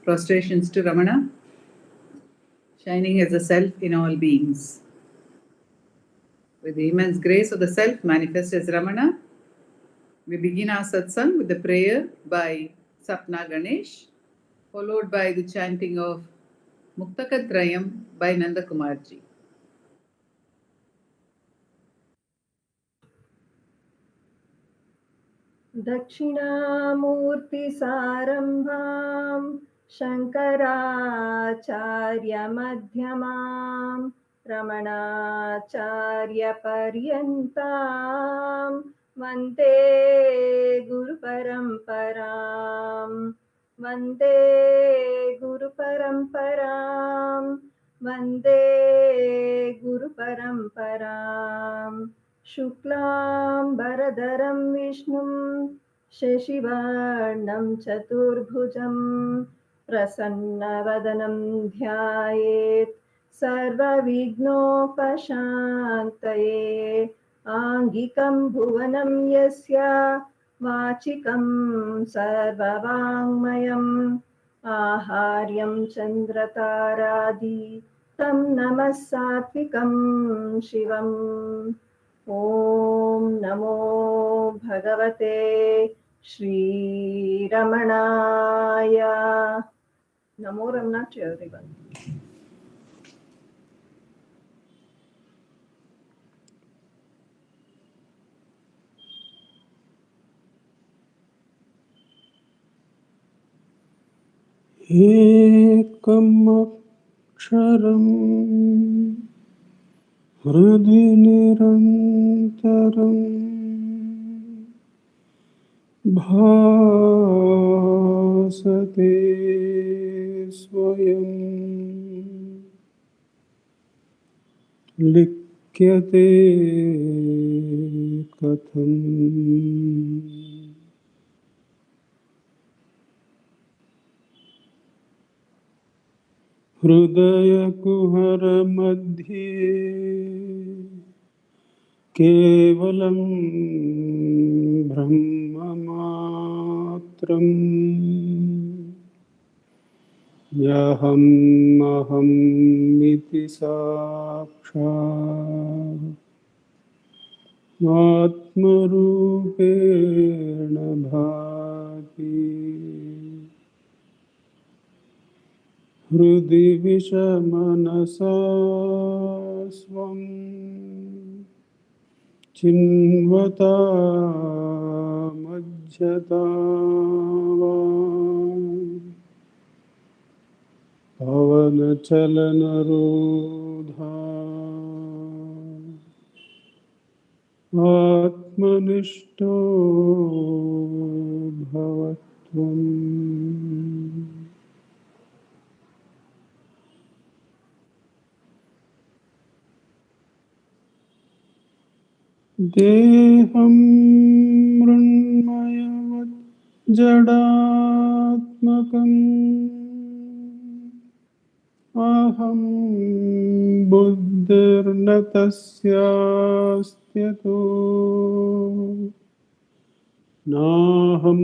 Prostrations to Ramana, shining as the self in all beings. With the immense grace of the self manifest as Ramana, we begin our satsang with the prayer by Sapna Ganesh, followed by the chanting of Muktakatrayam by Nanda Kumarji. दक्षिणामूर्तिसारम्भां शङ्कराचार्यमध्यमां रमणाचार्यपर्यन्तां वन्दे गुरुपरम्परां वन्दे गुरुपरम्परां वन्दे गुरुपरम्पराम् शुक्लाम्बरधरं विष्णुं शशिवर्णं चतुर्भुजं प्रसन्नवदनं ध्यायेत् सर्वविघ्नोपशान्तये आङ्गिकं भुवनं यस्य वाचिकं सर्ववाङ्मयम् आहार्यं चन्द्रतारादि तं नमः सात्विकं शिवम् ॐ नमो भगवते श्रीरमणाय. Namo Ramana to everyone. एकम् अक्षरम् हृदि निरन्तरम् भासते स्वयं लिख्यते कथम् हृदयकुहर मध्ये केवलं ब्रह्ममात्रम् यहम् अहमिति साक्षात् आत्मरूपेण भाति हृदि विषमनसा स्वं चिन्वता मज्जता पवनचलनरोधा आत्मनिष्ठो भवत्वम् देहं मृण्मयवत् जडात्मकम् अहं बुद्धिर्न तस्यास्त्यतो नाहं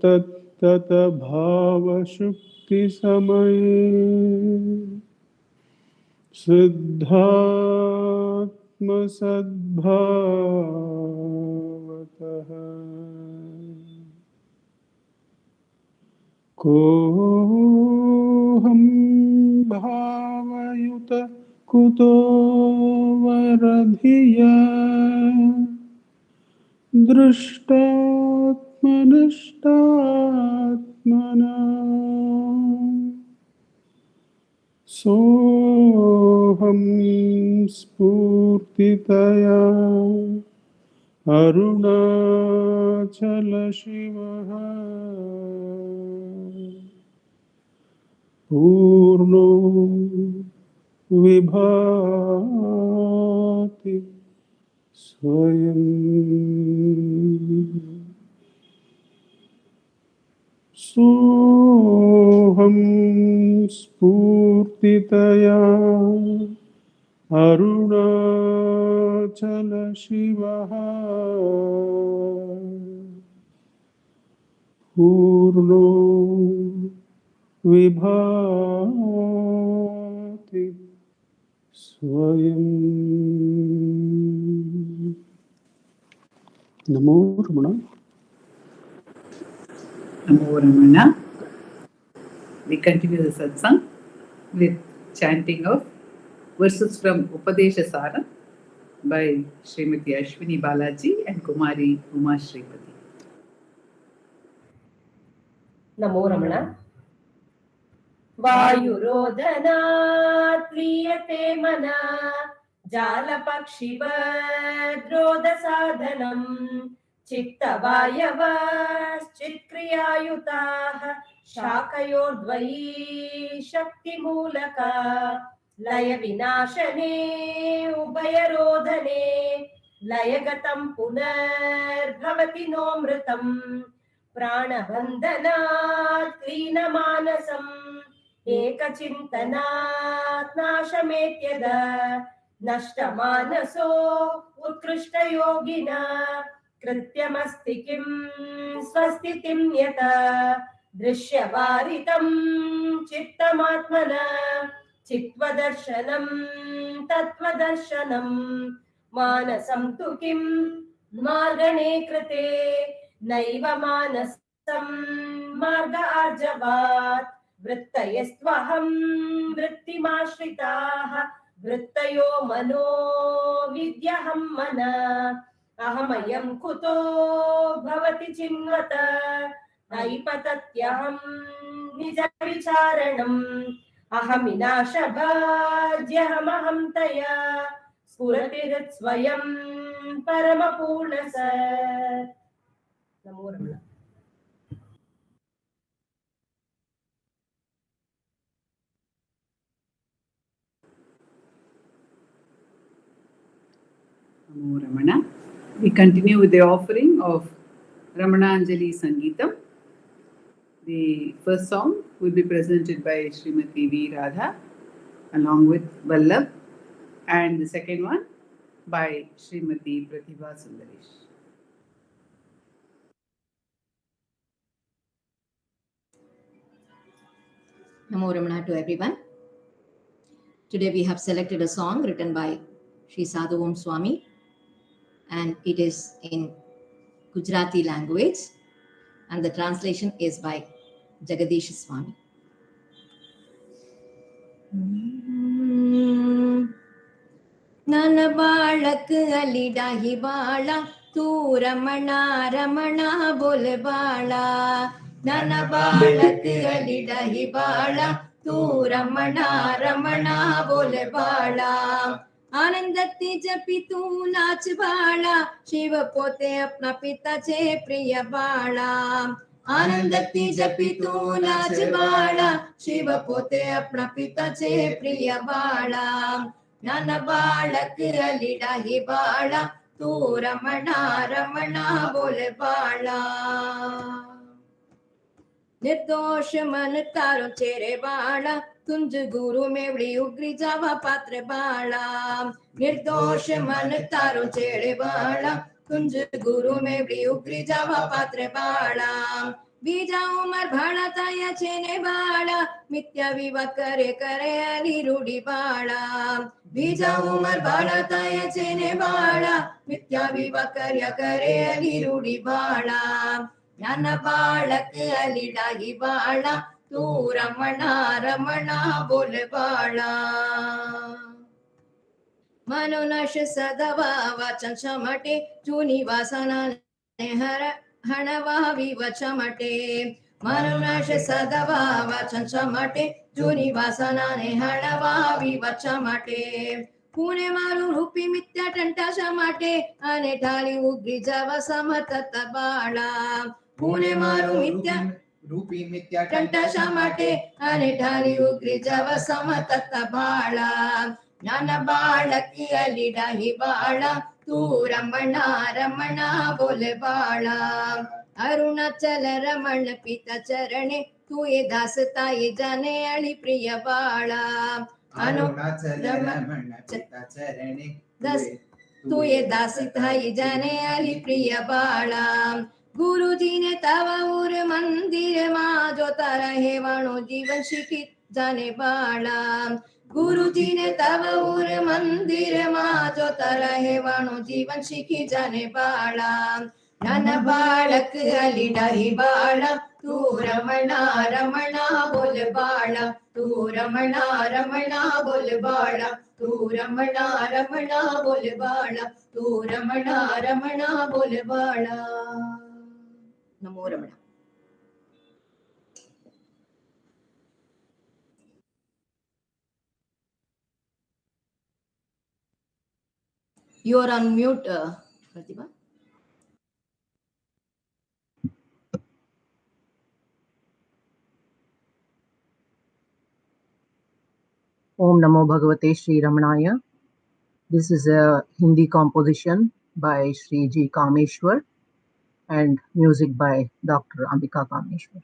तत्तत भावशुक्तिसमये सिद्धात्मसद्भावतः कोऽहं भावयुत कुतो वरधिया दृष्टात्मनिष्टात्मना सोऽहं स्फूर्तितया अरुणाचलशिवः पूर्णो विभाति स्वयं सोऽहं स्फूर्तितया अरुणाचलशिवः पूर्णो विभाति स्वयं। नमो रमण। Namo Ramana. We continue the satsang with chanting of verses from Upadesha Sara by Srimati Ashwini Balaji and Kumari Uma Sripati. नमो रमण। वायुरोदनात् क्रियते मना जालपक्षिवद्रोदसाधनम् चित्तवायवश्चित्क्रियायुताः शाखयोर्द्वयी शक्तिमूलका लयविनाशने उभयरोधने लयगतं पुनर्भवति नोऽमृतम् प्राणबन्धनात् क्लीनमानसम् एकचिन्तनात् नाशमेत्यद नष्टमानसो उत्कृष्टयोगिना कृत्यमस्ति किं स्वस्थितिं यत दृश्यवारितं चित्तमात्मना चित्वदर्शनं तत्त्वदर्शनं मानसं तु किं मार्गणे कृते नैव मानसं मार्ग आर्जवात् वृत्तयस्त्वहं वृत्तिमाश्रिताः वृत्तयो मनो विद्यहं मन अहमयं कुतो भवति चिन्वत नैपतत्यहं निजविचारणम् अहमिनाशभाज्यहमहं तया स्फुरतिरुत्स्वयं परमपूर्णस। नमो रमण। Namo Ramana. We continue with the offering of Ramananjali Sangeetam. The first song will be presented by Srimati V. Radha along with Vallabh, and the second one by Srimati Pratibha Sundaresh. Namo Ramana to everyone. Today we have selected a song written by Sri Sadhu Om Swami, and it is in Gujarati language, and the translation is by Jagadish Swami. Nana balak alida hi bala tu ramana ramana bole bala. Nana balak alida hi bala tu ramana ramana bole bala. आनंदती जपी तू नाच बाला शिव पोते अपना पिता छे प्रिय बाला आनंदती जपी तू नाच बाला शिव पोते अपना पिता छे प्रिय बाला नाना बालक अलीडा ही बाला तू रमणा रमणा बोले बाला निर्दोष मन तारो चेरे बाला तुंज गुरु मेवड़ी उगरी जावा पात्र बाला निर्दोष मन तारो चेरे बाला तुंज गुरु मेवड़ी उगरी जावा पात्र बाला बीजा उमर भाड़ा ताया छेने बाला मिथ्या विवाद करे करे अली रूढ़ी बाला बीजा उमर भाड़ा ताया छेने बाला मिथ्या विवाद कर्या करे अली रूढ़ी बाला ज्ञान बालक अलीडा ही बाला तू रमणा रमणा बोल बाला मनोनाश सदवा वाचन क्षमटे जूनी वासना ने हणवा विवच मटे मनोनाश सदवा वाचन क्षमटे जूनी वासना ने हणवा विवच मटे पुणे मारू रूपी मिथ्या टंटाशा माटे अने ढाली उगरी जवा समतत बाळा पुणे मारू मिथ्या रूपी मिथ्या टंटाशा माटे अने ढाली उगरी जवा समतत बाळा ज्ञान बाळकी अलीडा ही बाळा तू रमणा रमणा बोले बाळा अरुणाचल रमण पिता चरणे तू ये दास ताई जाने अळी प्रिय बाळा अरुणाचल रमण पिता चरणे तू ये दास ताई जाने अळी प्रिय बाळा गुरुजी ने तव उर मंदिर मां जोता रहे वाणो जीवन शिखी जाने बाळा गुरुजी ने तव उर मंदिर मां जोता रहे वाणो जीवन शिखी जाने बाळा नाना बाळक अली डाही बाळा तू रमणा रमणा बोल बाळा तू रमणा रमणा बोल बाळा तू रमणा रमणा बोल बाळा तू रमणा रमणा बोल बाळा नमो Ramana You are on mute, Pratibha. Om Namo Bhagavate Sri Ramanaya. This is a Hindi composition by Sri G. Kameshwar and music by Dr. Ambika Kameshwar.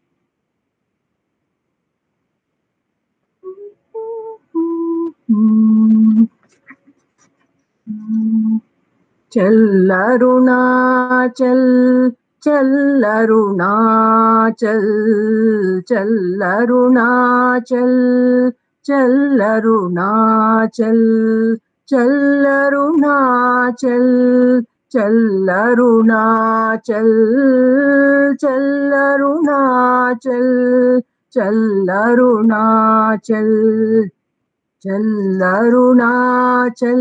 चल अरुणाचल चल अरुणाचल चल अरुणाचल चल अरुणाचल चल अरुणाचल चल अरुणाचल चल अरुणाचल चल अरुणाचल चल अरुणाचल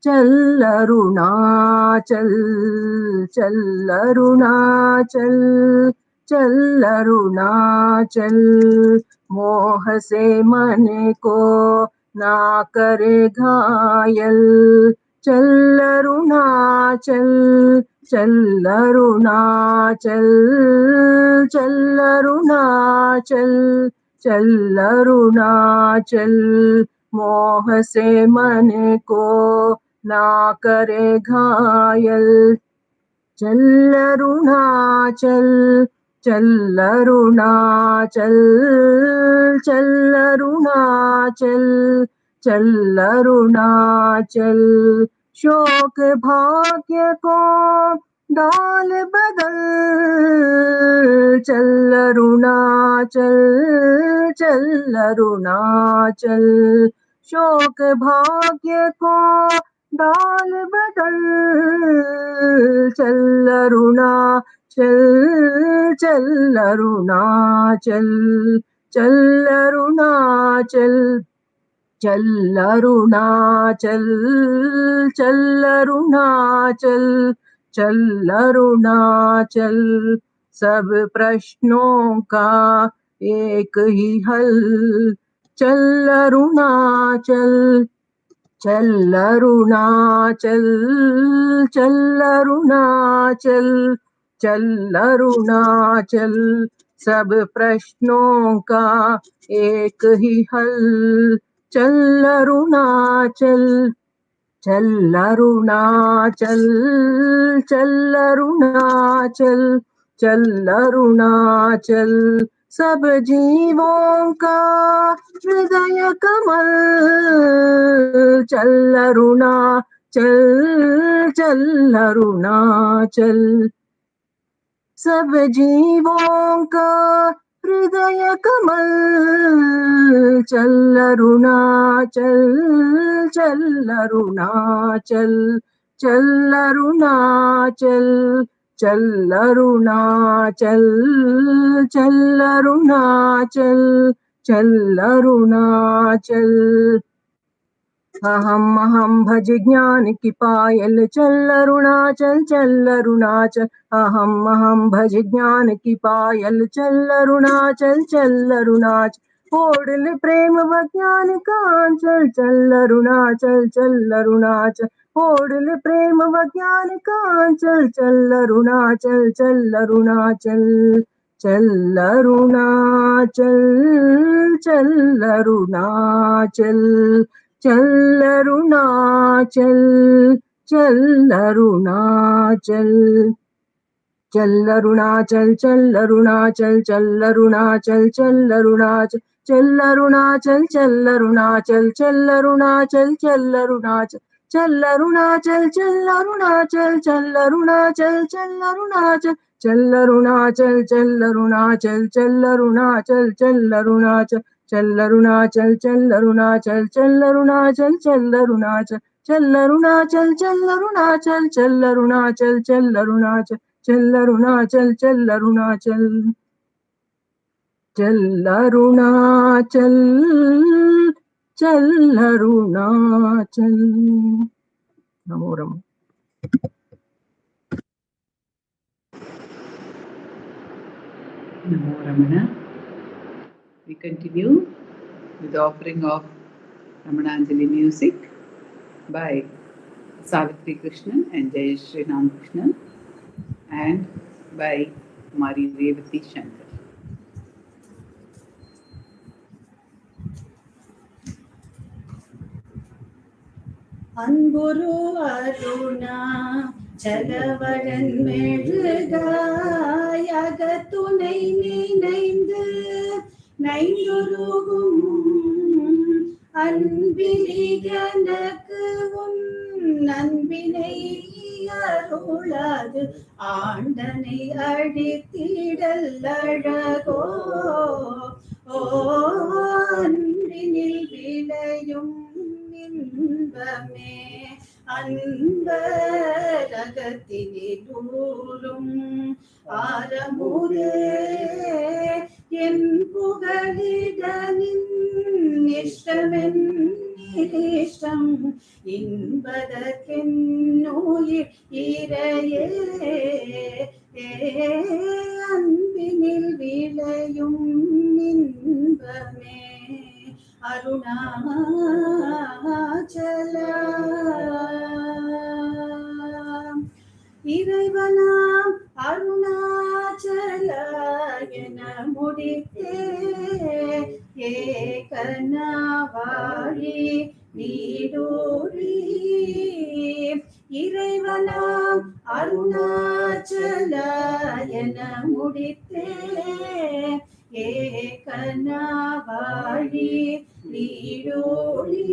चल अरुणाचल चल अरुणाचल चल अरुणाचल मोह से मन को ना करे घायल चल अरुणाचल चल अरुणाचल चल अरुणाचल चल अरुणाचल मोह से मन को ना करे घायल चल अरुणाचल चल अरुणाचल चल अरुणाचल चल अरुणाचल शोक भाग्य को डाल बदल चल अरुणाचल चल अरुणाचल शोक भाग्य को डाल बदल चल अरुणाचल चल अरुणाचल चल अरुणाचल चल अरुणाचल चल अरुणाचल चल अरुणाचल सब प्रश्नों का एक ही हल चल अरुणाचल चल अरुणाचल चल अरुणाचल चल अरुणाचल सब प्रश्नों का एक ही हल चल अरुणाचल चल अरुणाचल चल अरुणाचल चल अरुणाचल सब जीवों का हृदय कमल चल अरुणाचल चल अरुणाचल सब जीवों का हृदय कमल चल अरुणाचल चल अरुणाचल चल अरुणाचल चल अरुणाचल चल अरुणाचल चल अरुणाचल अहम अहम भज ज्ञान की पायल चल अरुणाचल चल अरुणाचल अहम अहम भज ज्ञान की पायल चल अरुणाचल चल अरुणाचल ओढ़ प्रेम व ज्ञान का चल चल अरुणाचल चल अरुणाचल ओढ़ प्रेम व ज्ञान का चल चल अरुणाचल चल अरुणाचल चल अरुणाचल चल अरुणाचल चल अरुणाचल चल अरुणाचल चल अरुणाचल चल अरुणाचल चल अरुणाचल चल अरुणाचल चल अरुणाचल चल अरुणाचल चल अरुणाचल चल अरुणाचल चल अरुणाचल चल अरुणाचल चल अरुणाचल चल अरुणाचल चल अरुणाचल चल अरुणाचल चल अरुणाचल चल अरुणाचल चल अरुणाचल चल अरुणाचल चल अरुणाचल चल अरुणाचल चल अरुणाचल चल अरुणाचल चल अरुणाचल चल अरुणाचल चल अरुणाचल चल अरुणाचल चल अरुणाचल चल अरुणाचल। नमो रमो। Namo Ramana. We continue with the offering of Ramananjali music by Savitri Krishnan and Jayashree Ramakrishnan and by Mari Revathi Shankar. அன்புரு Aruna சலவரன் மெழுகாய் அகத்துணை நினைந்து நைந்துருகும் அன்பிலி எனக்கு உன் அன்பினை அருளாது ஆண்டனை அடித்திடல் அழகோ ஓ அன்பினில் விளையும் இன்பமே அன்பரகத்தினிலூரும் ஆரமுதே என் புகழிடனின் இஷ்டமென் இஷ்டம் இன்பதற்கென்னுயிர் இறையே அன்பினில் விளையும் இன்பமே அருணாச்சல இறைவனாம் அருணாச்சல என முடித்தே ஏகனாவாழி நீடூழி இறைவனாம் அருணாச்சல என முடித்தே ஏகனாவாழி நீடூழி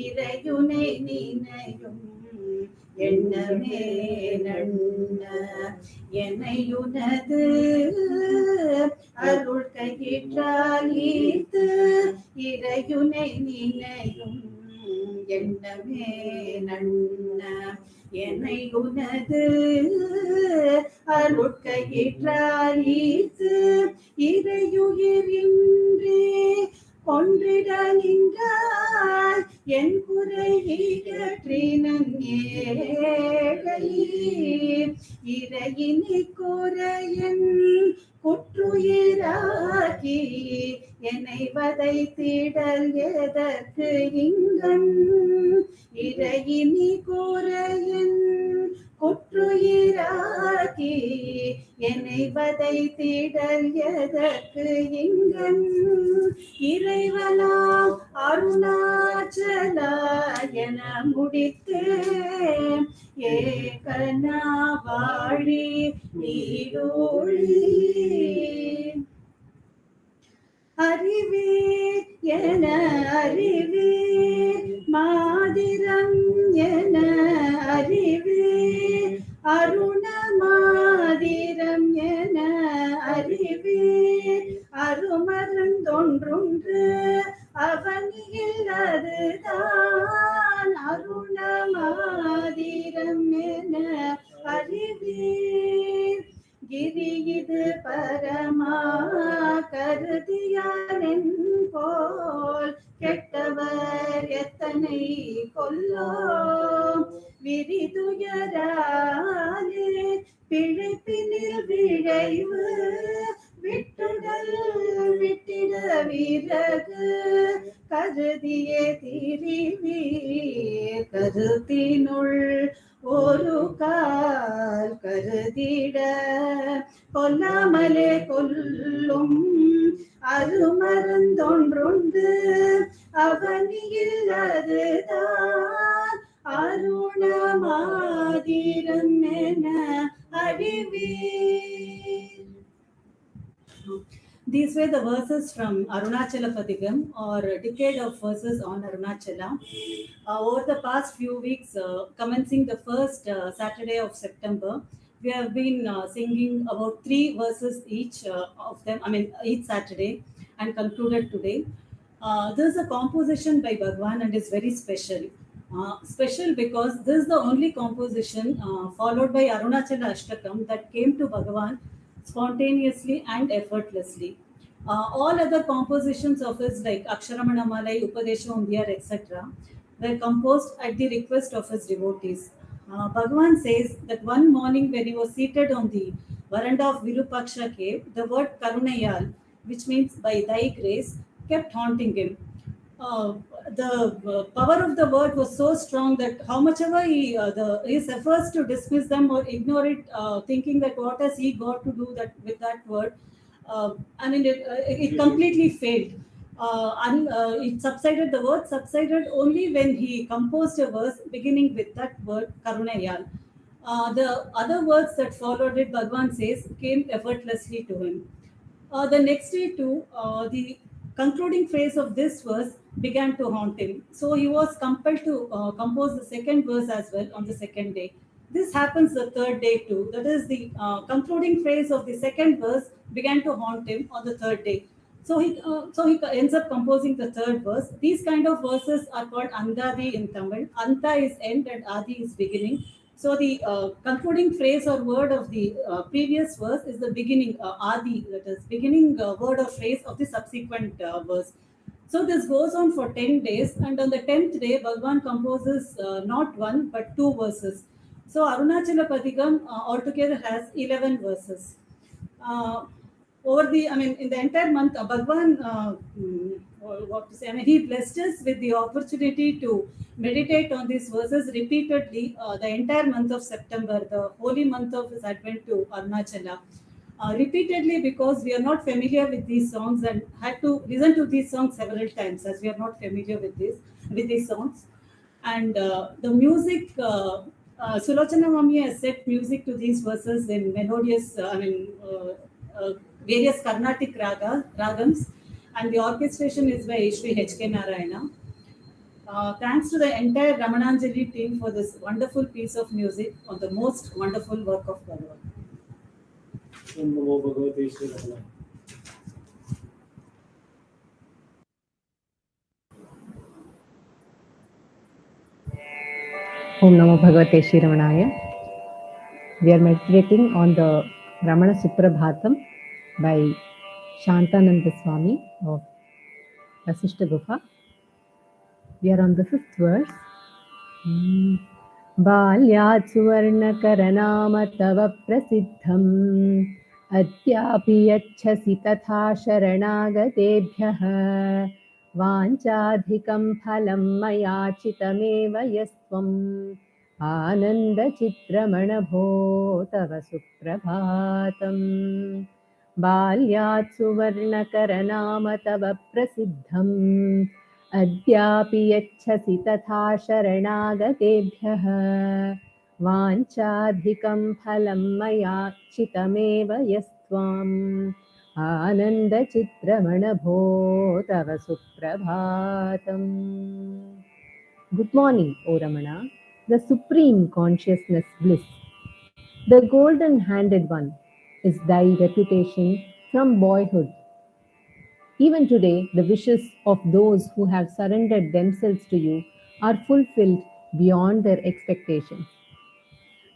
இறையுனை நினையும் எண்ணமே நன்ன எனையுனது அருள் கையிற்றால் ஈர்த்து இறையுனை நினையும் எண்ணமே நன்ன எனையுனது அருள் கையிற்றால் ஈர்த்து இறையுயிரின்றே கொன்றிட நின்றாய் என் குறையிற்றினன் ஏழை இறையினி குறையன் குற்றுயிராக்கி என்னை வதைத்திடல் எதற்கு இங்கன் இறையினி குறையன் குற்றுயிராக்கி என்னை வதைத்திடல் எதற்கு இங்கன் இறைவனாம் அருணாச்சலா என முடித்தே ஏகனாவாழி நீடூழி அறிவே என அறிவே மாதிரம் என அறிவே அருண மாதிரம் என அறிவே அருமருந்தொன்றொன்று அவனியில் அதுதான் அருண மாதிரம் என அறிவே கிரி இது பரமா கருதியான் போல் கெட்டவர் எத்தனை கொல்லோ விரிதுயராலே பிழைப்பினில் விழைவு விட்டுடல் விட்டிட விறகு கருதியே திரிவீர் கருத்தினுள் ஒரு கால் கருதிட கொல்லாமலே கொல்லும் அருமருந்தொன்றொன்று அவனியில் அதுதான் அருணமாதிரம் என அறிவீர். These were the verses from Arunachala Padigam, or a decade of verses on Arunachala. Over the past few weeks, commencing the first Saturday of September, we have been singing about 3 verses each of them, I mean, each Saturday, and concluded today. This is a composition by Bhagwan and is very special. Special because this is the only composition followed by Arunachala Ashtakam that came to Bhagavan spontaneously and effortlessly. All other compositions of his, like Aksharamana Malai, Upadesha Undiyar, etc., were composed at the request of his devotees. Bhagavan says that one morning when he was seated on the veranda of Virupaksha cave, the word Karunayal, which means by thy grace, kept haunting him. uh, the power of the word was so strong that how much ever his efforts to dismiss them or ignore it, thinking that what has he got to do that with that word, I mean, it completely failed. And it subsided. The word subsided only when he composed a verse beginning with that word Karunayal. The other words that followed it, Bhagwan says, came effortlessly to him. The next day, too, the concluding phrase of this verse began to haunt him. So he was compelled to compose the second verse as well on the second day. This happens the third day, too. That is, the concluding phrase of the second verse began to haunt him on the third day. So he ends up composing the third verse. These kind of verses are called Andadi in Tamil. Anta is end and Adi is beginning. So the concluding phrase or word of the previous verse is the beginning, Adi, that is beginning word or phrase of the subsequent verse. So this goes on for 10 days, and on the 10th day, Bhagwan composes not one but 2 verses. So Arunachala Padigam altogether has 11 verses. Uh, I mean, in the entire month, Bhagwan, what to say, I mean, he blessed us with the opportunity to meditate on these verses repeatedly the entire month of September, the holy month of his advent to Arunachala. Repeatedly because we are not familiar with these songs and had to listen to these songs several times as we are not familiar with these songs. And the music, Sulochana Mami has set music to these verses in melodious, various Carnatic ragams, and the orchestration is by Sri H.K. Narayana. Thanks to the entire Ramananjali team for this wonderful piece of music on the most wonderful work of Bhagavan. Om Namo Bhagavate Shri Ramana. Om Namo Bhagavate Shri Ramanaya. We are meditating on the Ramana Suprabhatam by Shantananda Swami of Vasishta Gufa. We are on the 5th verse. बाल्यात् सुवर्णकरनाम तव प्रसिद्धम् अद्यापि यच्छसि तथा शरणागतेभ्यः वाञ्छाधिकं फलं मयाचितमेव यस्त्वम् आनन्दचित्रमणभो तव सुप्रभातम् बाल्यात् सुवर्णकरनाम तव प्रसिद्धम् अद्यापि यच्छसि तथा शरणागतेभ्यः वाञ्छाधिकं फलं मया चितमेव यस्त्वाम् आनन्दचित्रमणभो तव सुप्रभातम्. Good morning, O Ramana, the supreme consciousness bliss. The golden-handed one is thy reputation from boyhood. Even today, the wishes of those who have surrendered themselves to you are fulfilled beyond their expectations.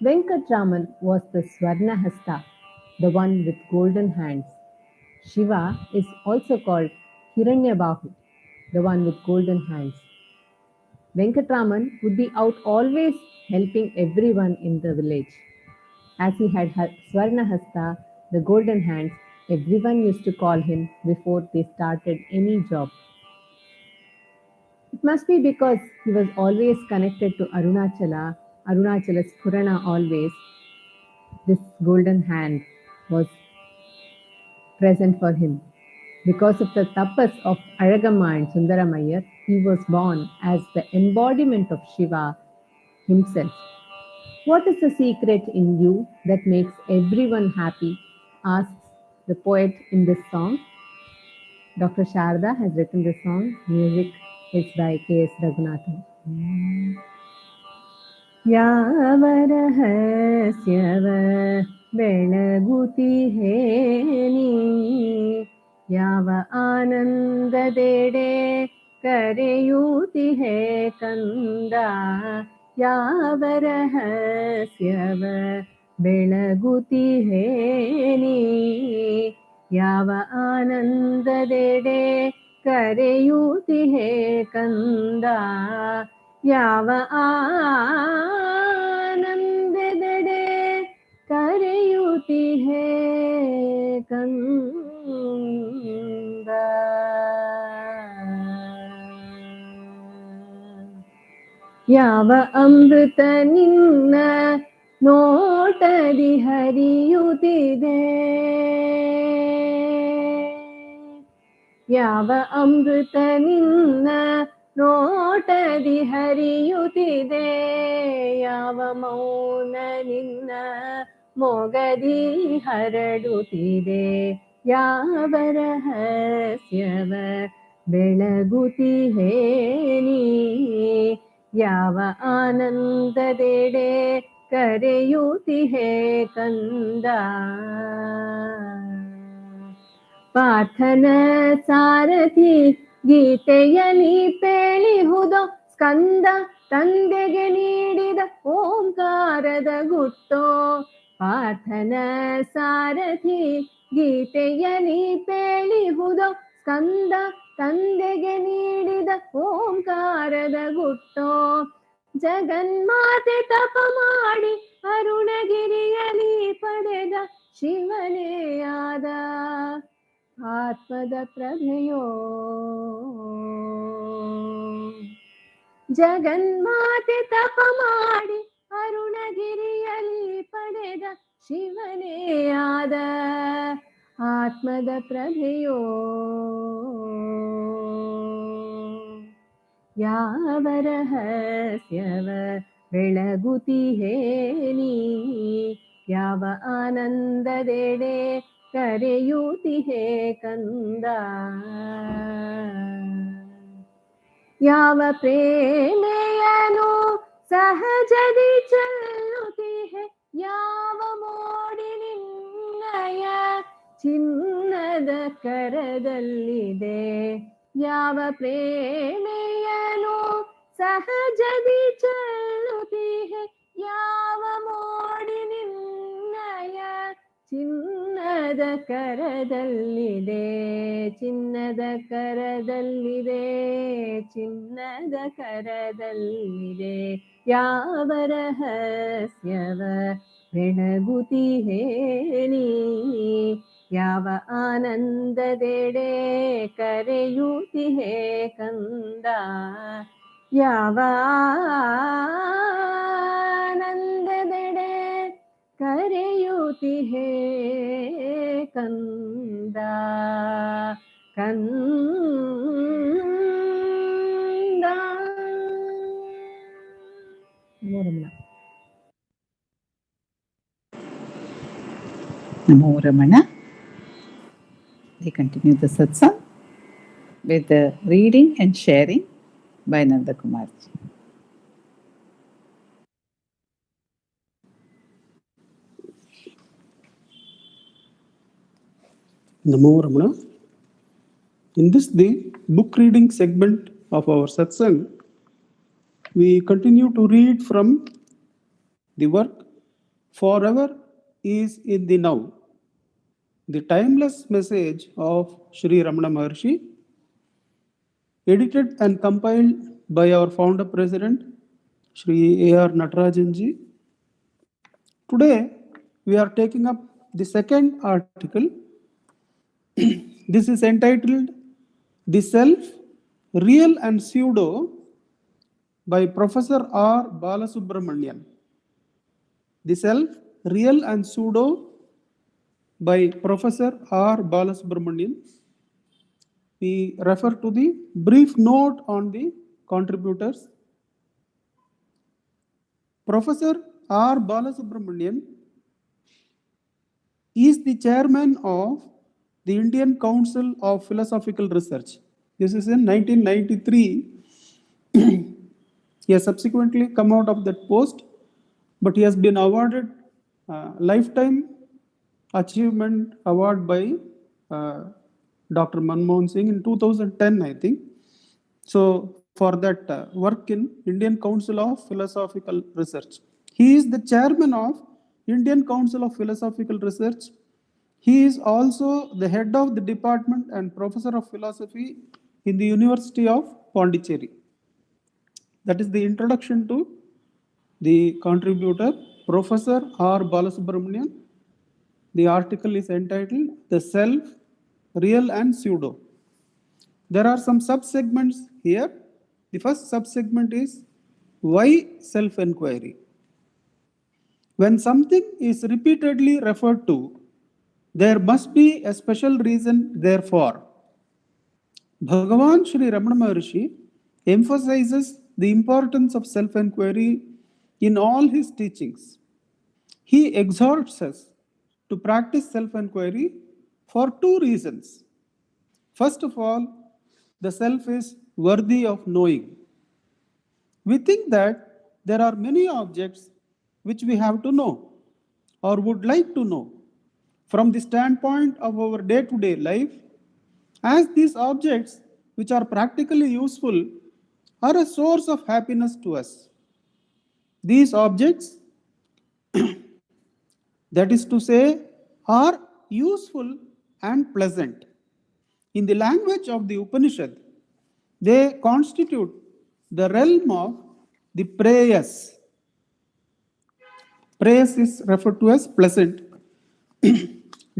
Venkatraman was the Swarnahasta, the one with golden hands. Shiva is also called Hiranyabahu, the one with golden hands. Venkatraman would be out always helping everyone in the village. As he had Swarnahasta, the golden hands, everyone used to call him before they started any job. It must be because he was always connected to Arunachala's Purana always. This golden hand was present for him. Because of the tapas of Aragamma and Sundaramayar, he was born as the embodiment of Shiva himself. What is the secret in you that makes everyone happy? Asks the poet in this song. Dr. Sharda has written this song. Music is by K.S. Raghunathan. ಯಾವ ರಹಸ್ಯವ ಬೆಳಗುತ್ತಿಹೇ ನೀ, ಯಾವ ಆನಂದದೆಡೆ ಕರೆಯುತ್ತಿಹೇ ಕಂದ, ಯಾವ ರಹಸ್ಯವ ಬೆಳಗುತ್ತಿಹೇ ನೀ, ಯಾವ ಆನಂದದೆಡೆ ಕರೆಯುತ್ತಿಹೇ ಕಂದ, ಯಾವ ಆನಂದದೆಡೆ ಕರೆಯುತ್ತಿಹೇ ಕಂದ. ಯಾವ ಅಮೃತ ನಿನ್ನ ನೋಟದಿ ಹರಿಯುತ್ತಿದೆ, ಯಾವ ಅಮೃತ ನಿನ್ನ ನೋಟದಿ ಹರಿಯುತ್ತಿದೆ, ಯಾವ ಮೌನ ನಿನ್ನ ಮೊಗದಿ ಹರಡುತ್ತಿದೆ, ಯಾವ ರಹಸ್ಯವ ಬೆಳಗುತ್ತಿಹೇ ನೀ, ಯಾವ ಆನಂದದೆಡೆ ಕರೆಯುತ್ತಿಹೇ ಕಂದ. ಪಾರ್ಥನ ಸಾರಥಿ ಗೀತೆಯಲಿ ಪೇಳಿಹುದೋ ಸ್ಕಂದ, ತಂದೆಗೆ ನೀಡಿದ ಓಂಕಾರದ ಗುಟ್ಟೋ. ಪಾರ್ಥನ ಸಾರಥಿ ಗೀತೆಯಲಿ ಪೇಳಿಹುದೋ ಸ್ಕಂದ, ತಂದೆಗೆ ನೀಡಿದ ಓಂಕಾರದ ಗುಟ್ಟೋ. ಜಗನ್ಮಾತೆ ತಪ ಮಾಡಿ ಅರುಣಗಿರಿಯಲಿ ಪಡೆದ ಶಿವನೇ ಆದ ಆತ್ಮದ ಪ್ರಭೆಯೋ. ಜಗನ್ಮಾತೆ ತಪ ಮಾಡಿ ಅರುಣಗಿರಿಯಲಿ ಪಡೆದ ಶಿವನೇ ಆದ ಆತ್ಮದ ಪ್ರಭೆಯೋ. ಯಾವ ರಹಸ್ಯವ ಬೆಳಗುತ್ತಿಹೇ ನೀ, ಯಾವ ಆನಂದದೆಡೆ ಕರೆಯುತ್ತಿಹೇ ಕಂದ, ಯಾವ ಪ್ರೇಮೆಯನು ಸಹಜದಿ ಚೆಲ್ಲುತ್ತಿಹೆ, ಯಾವ ಮೋಡಿ ನಿನ್ನಯ ಚಿನ್ನದ ಕರದಲ್ಲಿದೆ, ಯಾವ ಪ್ರೇಮೆಯನು ಸಹಜದಿ ಚೆಲ್ಲುತ್ತಿಹೆ, ಯಾವ ಮೋಡಿ ನಿನ್ನಯ ಚಿನ್ನದ ಕರದಲ್ಲಿದೆ, ಚಿನ್ನದ ಕರದಲ್ಲಿದೆ, ಚಿನ್ನದ ಕರದಲ್ಲಿದೆ, ಯಾವ ರಹಸ್ಯವ ಬೆಳಗುತ್ತಿಹೇ ನೀ, ಯಾವ ಆನಂದದೆಡೆ ಕರೆಯುತ್ತಿಹೇ ಕಂದ, ಯಾವ ಆನಂದದೆಡೆ ಕರೆಯುತ್ತಿಹೇ ಕಂದ, ಕಂದ. Namo Ramana. They continue the satsang with the reading and sharing by Nanda Kumarji. Namo Ramana. In this, the book reading segment of our satsang, we continue to read from the work Forever is in the Now, the timeless message of Sri Ramana Maharshi, edited and compiled by our founder president, Sri A.R. Natarajanji. Today, we are taking up the second article. This is entitled The Self, Real and Pseudo by Professor R. Balasubramanian. The Self, Real and Pseudo by Professor R. Balasubramanian. We refer to the brief note on the contributors. Professor R. Balasubramanian is the chairman of the Indian Council of Philosophical Research. This is in 1993. He has subsequently come out of that post but he has been awarded Lifetime Achievement Award by Dr. Manmohan Singh in 2010, I think. So, for that work in Indian Council of Philosophical Research. He is the chairman of Indian Council of Philosophical Research. He is also the head of the department and professor of philosophy in the University of Pondicherry. That is the introduction to the contributor, Professor R. Balasubramanian. The article is entitled The Self, Real and Pseudo. There are some sub-segments here. The first sub-segment is why self-enquiry. When something is repeatedly referred to, there must be a special reason therefore. Bhagavan Sri Ramana Maharshi emphasizes the importance of self-enquiry in all his teachings. He exhorts us to practice self-enquiry for two reasons. First of all, the self is worthy of knowing. We think that there are many objects which we have to know or would like to know. From the standpoint of our day-to-day life, as these objects, which are practically useful, are a source of happiness to us. These objects, that is to say, are useful and pleasant. In the language of the Upanishad, they constitute the realm of the preyas. Preyas is referred to as pleasant.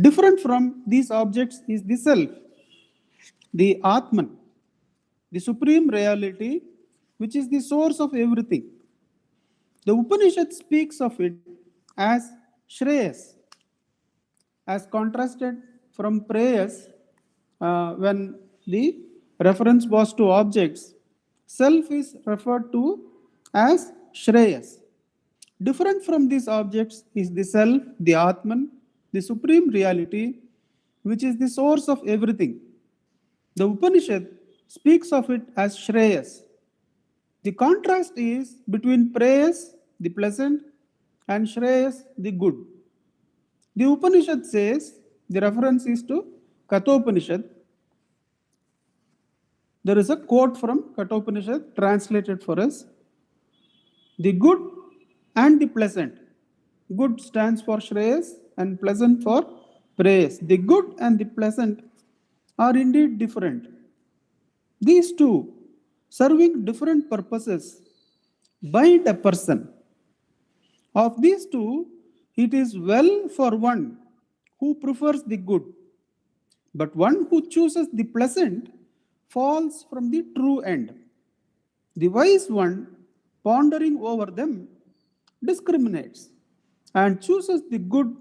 Different from these objects is the self, the Atman, the supreme reality, which is the source of everything. The Upanishad speaks of it as Shreyas, as contrasted from prayers when the reference was to objects. Self is referred to as Shreyas. Different from these objects is the self, the Atman, the supreme reality, which is the source of everything. The Upanishad speaks of it as Shreyas. The contrast is between Preyas, the pleasant, and Shreyas, the good. The Upanishad says, the reference is to Kathopanishad. There is a quote from Kathopanishad translated for us. The good and the pleasant. Good stands for Shreyas and pleasant for Preyas. The good and the pleasant are indeed different. These two, serving different purposes, bind a person. Of these two, it is well for one who prefers the good, but one who chooses the pleasant falls from the true end. The wise one, pondering over them, discriminates and chooses the good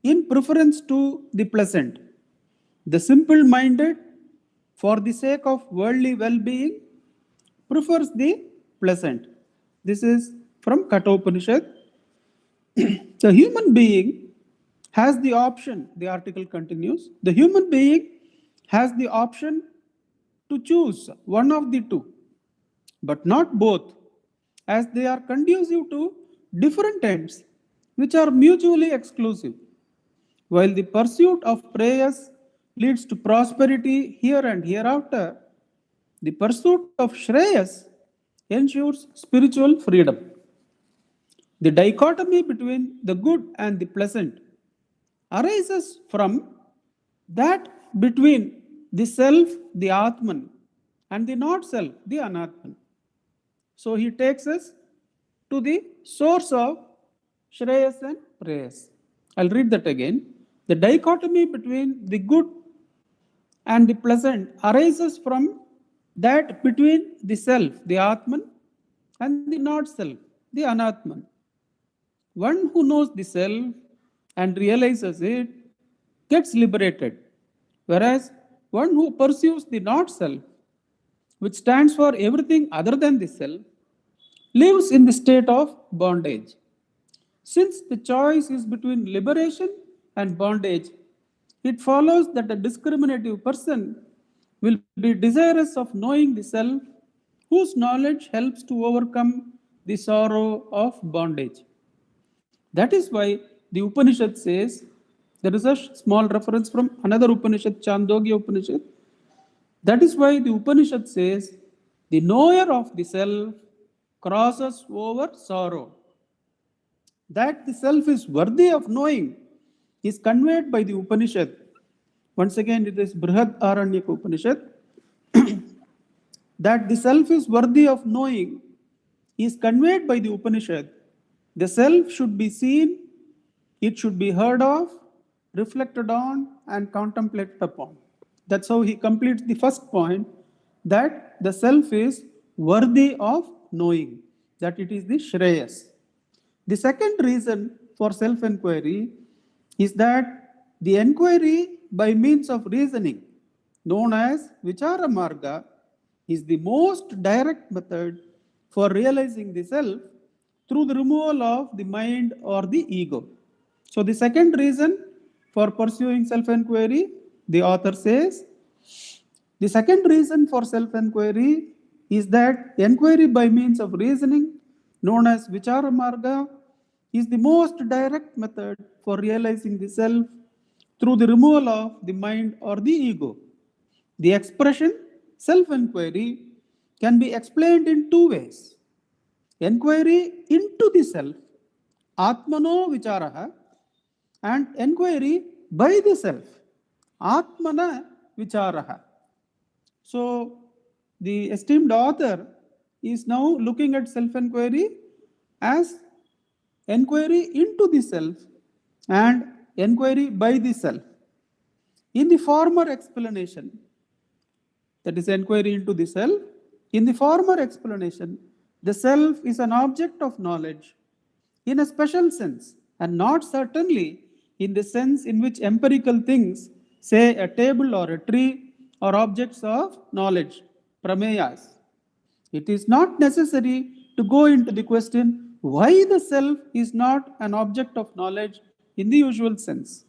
in preference to the pleasant. The simple-minded, for the sake of worldly well-being, prefers the pleasant. This is from Kathopanishad. The human being has the option, the article continues, the human being has the option to choose one of the two, but not both, as they are conducive to different ends, which are mutually exclusive. While the pursuit of prayers leads to prosperity here and hereafter, the pursuit of Shreyas ensures spiritual freedom. The dichotomy between the good and the pleasant arises from that between the self, the Atman, and the not self, the Anatman. So he takes us to the source of Shreyas and Preyas. I'll read that again. The dichotomy between the good and the pleasant arises from that between the self, the Atman, and the not self, the Anatman. One who knows the self and realizes it gets liberated, whereas one who pursues the not self, which stands for everything other than the self, lives in the state of bondage. Since the choice is between liberation and bondage, it follows that a discriminative person will be desirous of knowing the self, whose knowledge helps to overcome the sorrow of bondage. That is why the Upanishad says, there is a small reference from another Upanishad, Chandogya Upanishad. That is why the Upanishad says, the knower of the self crosses over sorrow. That the self is worthy of knowing is conveyed by the Upanishad. Once again, it is Brihad Aranyaka Upanishad. That the self is worthy of knowing is conveyed by the Upanishad. The self should be seen, it should be heard of, reflected on, and contemplated upon. That's how he completes the first point, that the self is worthy of knowing, that it is the Shreyas. The second reason for self-inquiry is that the inquiry by means of reasoning, known as Vichara Marga, is the most direct method for realizing the self through the removal of the mind or the ego. So, the second reason for pursuing self-inquiry, the author says, the second reason for self-inquiry is that inquiry by means of reasoning, known as Vichara Marga, is the most direct method for realizing the self through the removal of the mind or the ego. The expression self-inquiry can be explained in two ways. Inquiry into the self, Atmano Vicharaha, and inquiry by the self, Atmana Vicharaha. So, the esteemed author is now looking at self-inquiry as inquiry into the self and inquiry by the self. In the former explanation, that is inquiry into the self, in the former explanation, the self is an object of knowledge in a special sense, and not certainly in the sense in which empirical things, say a table or a tree, are objects of knowledge, prameyas. It is not necessary to go into the question why the self is not an object of knowledge in the usual sense.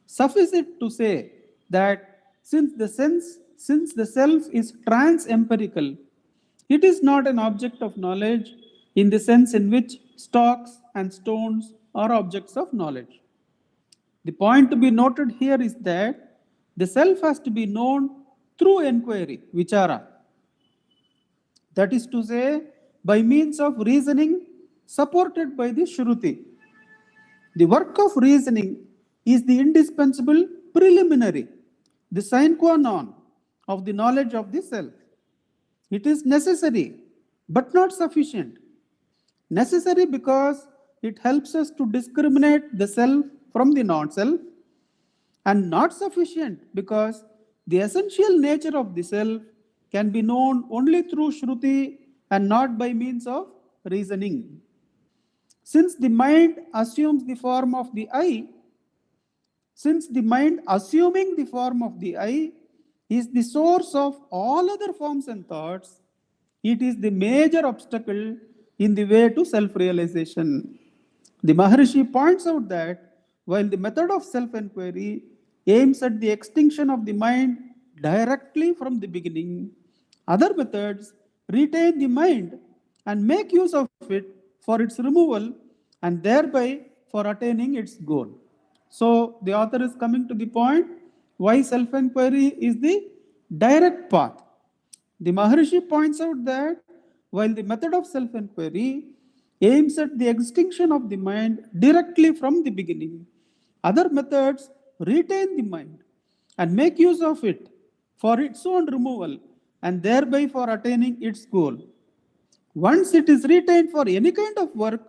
Suffice it to say that since the self is trans-empirical, it is not an object of knowledge in the sense in which stocks and stones are objects of knowledge. The point to be noted here is that the self has to be known through inquiry, vichara. That is to say, by means of reasoning supported by the Shruti. The work of reasoning is the indispensable preliminary, the sine qua non of the knowledge of the self. It is necessary, but not sufficient. Necessary because it helps us to discriminate the self from the non-self, and not sufficient because the essential nature of the self can be known only through Shruti and not by means of reasoning. Since the mind assumes the form of the I, since the mind assuming the form of the I is the source of all other forms and thoughts, it is the major obstacle in the way to self-realization. The Maharishi points out that while the method of self-inquiry aims at the extinction of the mind directly from the beginning, other methods retain the mind and make use of it for its removal and thereby for attaining its goal. So the author is coming to the point why self-inquiry is the direct path. The Maharishi points out that while the method of self-inquiry aims at the extinction of the mind directly from the beginning, other methods retain the mind and make use of it for its own removal and thereby for attaining its goal. Once it is retained for any kind of work,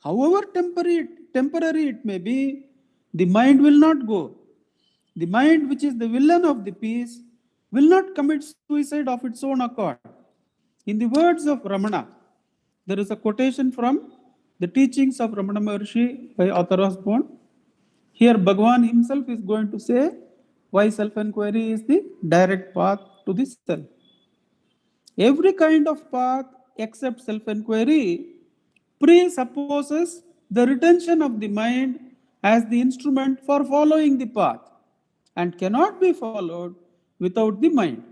however temporary it may be, the mind will not go. The mind, which is the villain of the piece, will not commit suicide of its own accord. In the words of Ramana, there is a quotation from the teachings of Ramana Maharshi by Arthur Osborne. Here, Bhagavan himself is going to say why self-inquiry is the direct path to the self. Every kind of path except self-inquiry presupposes the retention of the mind as the instrument for following the path and cannot be followed without the mind.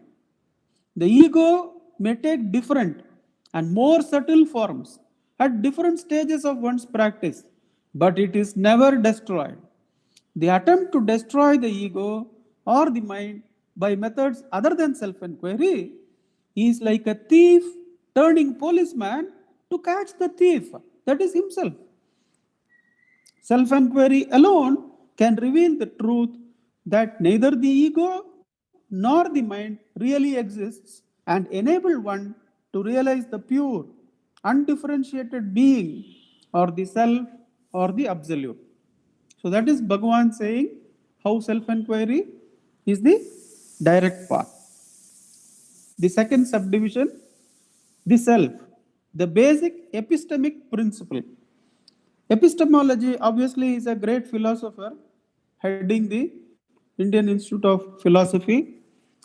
The ego may take different and more subtle forms at different stages of one's practice but it is never destroyed. The attempt to destroy the ego or the mind by methods other than self-inquiry is like a thief turning policeman to catch the thief, that is himself. Self-inquiry alone can reveal the truth that neither the ego nor the mind really exists and enable one to realize the pure, undifferentiated being or the self or the absolute. So that is Bhagavan saying how self-inquiry is the direct path. The second subdivision, the self, the basic epistemic principle. Epistemology obviously is a great philosopher heading the Indian Institute of Philosophy.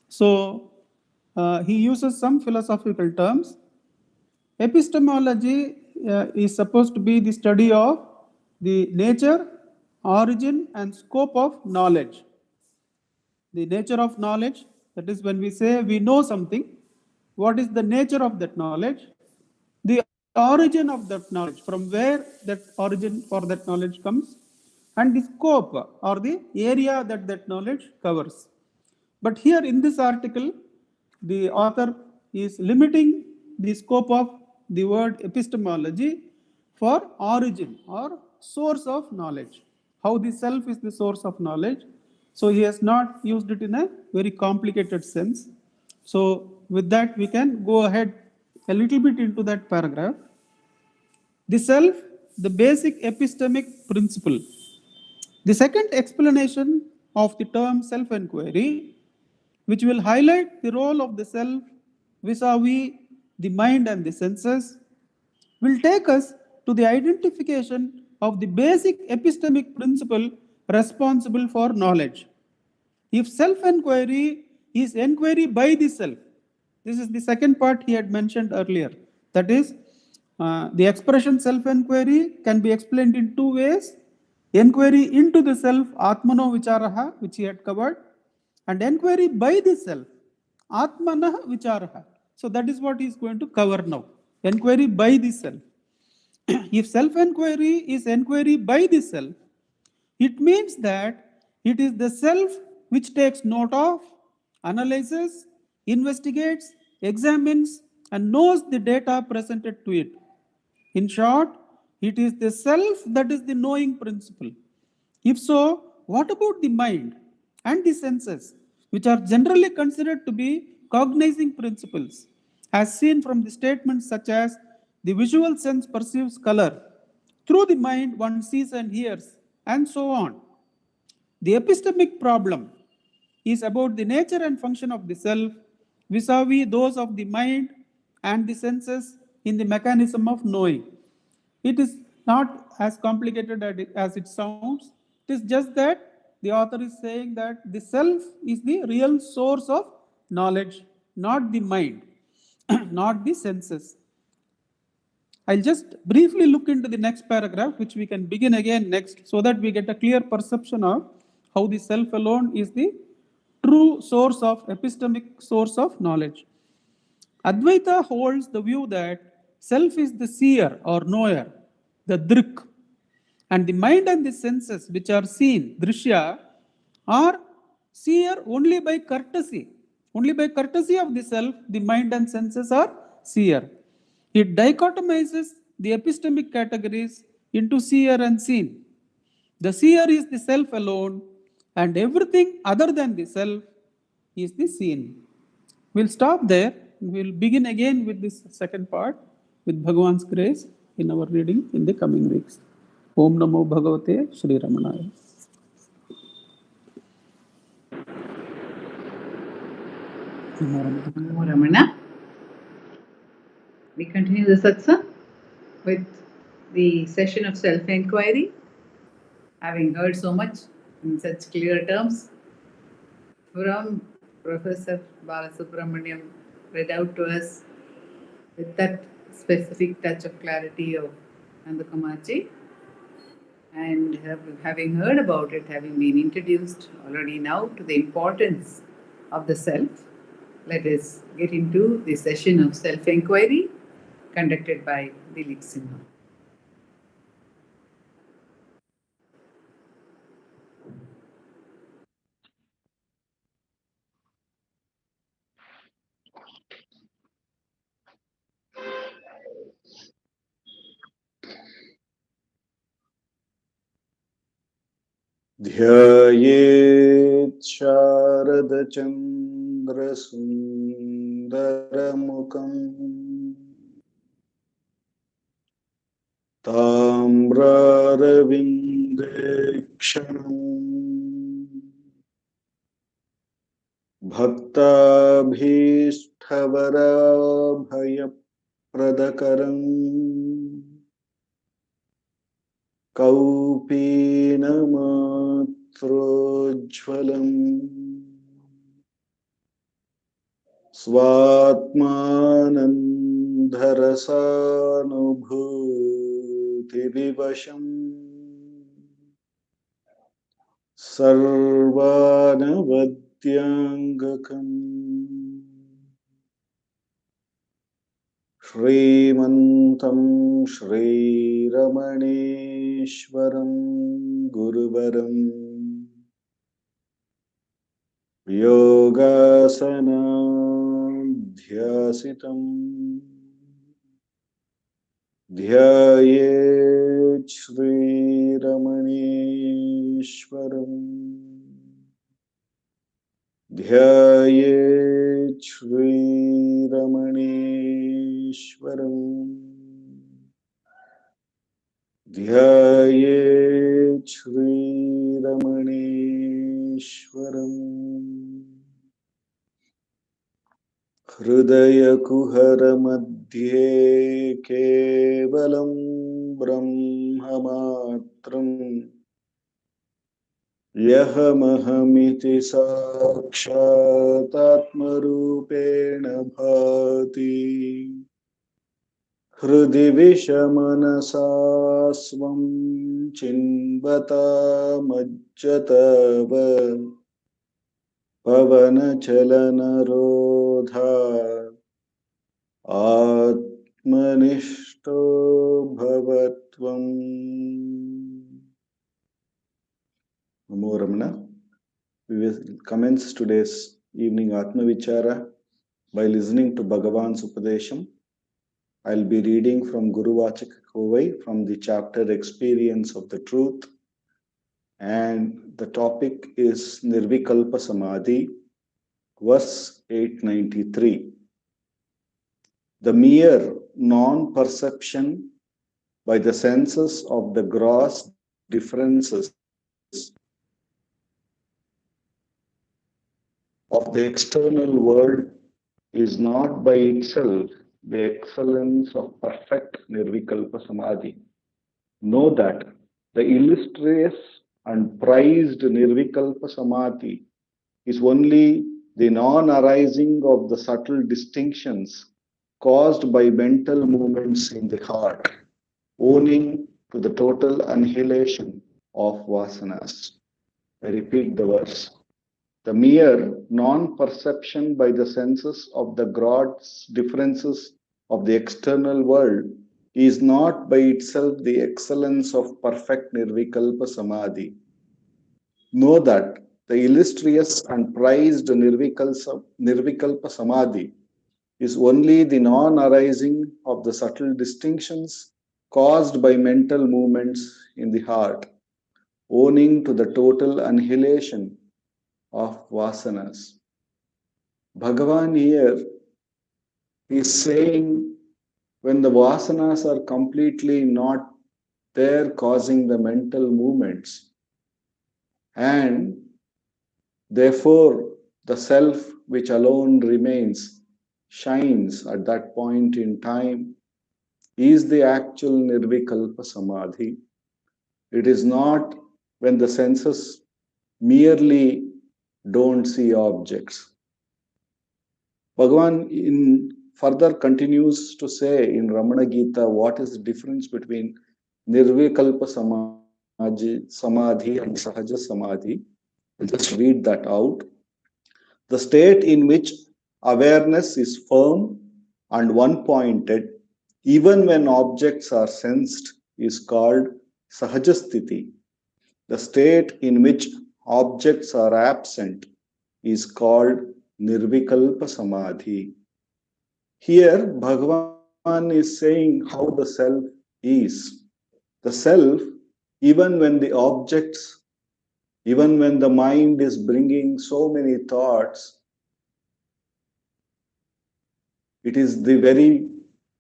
So he uses some philosophical terms. Epistemology is supposed to be the study of the nature, origin, and scope of knowledge. The nature of knowledge, that is, when we say we know something, what is the nature of that knowledge? The origin of that knowledge, from where that origin for that knowledge comes, and the scope or the area that that knowledge covers. But here in this article, the author is limiting the scope of the word epistemology for origin or source of knowledge. How the self is the source of knowledge. So he has not used it in a very complicated sense. So with that, we can go ahead a little bit into that paragraph. The self, the basic epistemic principle. The second explanation of the term self-inquiry, which will highlight the role of the self vis-a-vis the mind and the senses, will take us to the identification of the basic epistemic principle responsible for knowledge. If self-inquiry is inquiry by the self, this is the second part he had mentioned earlier. That is, the expression self-inquiry can be explained in two ways. Inquiry into the self, Atmano Vicharaha, which he had covered, and inquiry by the self, Atmanah Vicharaha. So that is what he is going to cover now. Inquiry by the self. If self-inquiry is inquiry by the self, it means that it is the self which takes note of, analyzes, investigates, examines, and knows the data presented to it. In short, it is the self that is the knowing principle. If so, what about the mind and the senses, which are generally considered to be cognizing principles, as seen from the statements such as the visual sense perceives color, through the mind one sees and hears, and so on. The epistemic problem is about the nature and function of the self vis-a-vis those of the mind and the senses in the mechanism of knowing. It is not as complicated as it sounds. It is just that the author is saying that the self is the real source of knowledge, not the mind, not the senses. I'll just briefly look into the next paragraph, which we can begin again next, so that we get a clear perception of how the self alone is the true source of epistemic source of knowledge. Advaita holds the view that self is the seer or knower, the drik, and the mind and the senses which are seen, drishya, are seer only by courtesy. Only by courtesy of the self, the mind and senses are seer. It dichotomizes the epistemic categories into seer and seen. The seer is the self alone, and everything other than the self is the seen. We'll stop there. We'll begin again with this second part with Bhagavan's grace in our reading in the coming weeks. Om Namo Bhagavate Shri Ramanaya. Namo Ramana. We continue the satsang with the session of self-inquiry, having heard so much in such clear terms from Professor Balasubramaniam, read out to us with that specific touch of clarity of Nandakamachi. And having heard about it, having been introduced already now to the importance of the self, let us get into the session of self-inquiry conducted by Dilip Sinha. ध्यायेत् शारदचन्द्रसुन्दरमुखम् ताम्रारविन्देक्षणम् भक्ताभीष्टवराभयप्रदकरम् कौपीनमात्रोज्ज्वलम् स्वात्मानन्दरसानुभूतिविवशम् सर्वानवद्याङ्गकम् श्रीमन्तं श्रीरमणेश्वरं गुरुवरं योगासनाध्यासितं ध्यायेत् श्रीरमणेश्वरम् ध्यायेत् श्रीरमणेश्वरम् ध्यायेत् श्रीरमणेश्वरम् हृदयकुहरमध्ये केवलं ब्रह्ममात्रम् यहमहमिति साक्षातात्मरूपेण भाति हृदि विषमनसा स्वं चिन्वतामज्जतव पवनचलनरोधा आत्मनिष्ठो भवत्वम्। Namo Ramana. We will commence today's evening Atma Vichara by listening to Bhagavan's Upadesham. I'll be reading from Guru Vachak Kovai from the chapter Experience of the Truth, and the topic is Nirvikalpa Samadhi, verse 893. The mere non-perception by the senses of the gross differences of the external world is not by itself the excellence of perfect Nirvikalpa Samadhi. Know that the illustrious and prized Nirvikalpa Samadhi is only the non-arising of the subtle distinctions caused by mental movements in the heart, owning to the total annihilation of vasanas. I repeat the verse. The mere non-perception by the senses of the gross differences of the external world is not by itself the excellence of perfect Nirvikalpa Samadhi. Know that the illustrious and prized Nirvikalpa Samadhi is only the non-arising of the subtle distinctions caused by mental movements in the heart, owning to the total annihilation of vasanas. Bhagavan here is saying when the vasanas are completely not there causing the mental movements, and therefore the self which alone remains shines at that point in time is the actual Nirvikalpa Samadhi. It is not when the senses merely don't see objects. Bhagavan further continues to say in Ramana Gita what is the difference between Nirvikalpa Samadhi and Sahaja Samadhi. I'll just read that out. The state in which awareness is firm and one-pointed, even when objects are sensed, is called Sahajasthiti. The state in which objects are absent is called Nirvikalpa Samadhi. Here, Bhagavan is saying how the self is. The self, even when the objects Even when the mind is bringing so many thoughts, it is the very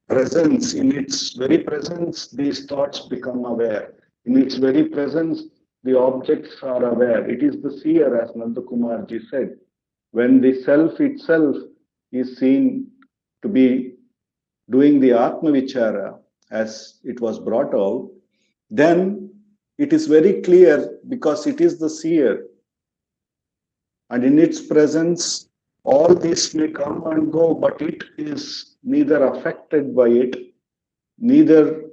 presence, in its very presence, these thoughts become aware. In its very presence, the objects are aware. It is the seer, as Nandakumarji said. When the self itself is seen to be doing the Atma Vichara, as it was brought out, then it is very clear because it is the seer. And in its presence, all this may come and go, but it is neither affected by it, neither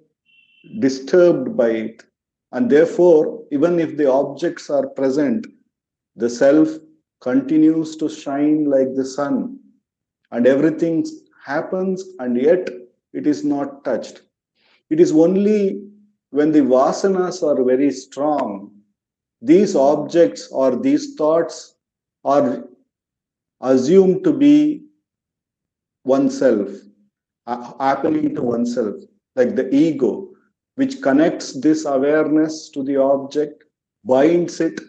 disturbed by it. And therefore, even if the objects are present, the self continues to shine like the sun, and everything happens, and yet it is not touched. It is only when the vasanas are very strong, these objects or these thoughts are assumed to be oneself, happening to oneself, like the ego, which connects this awareness to the object, binds it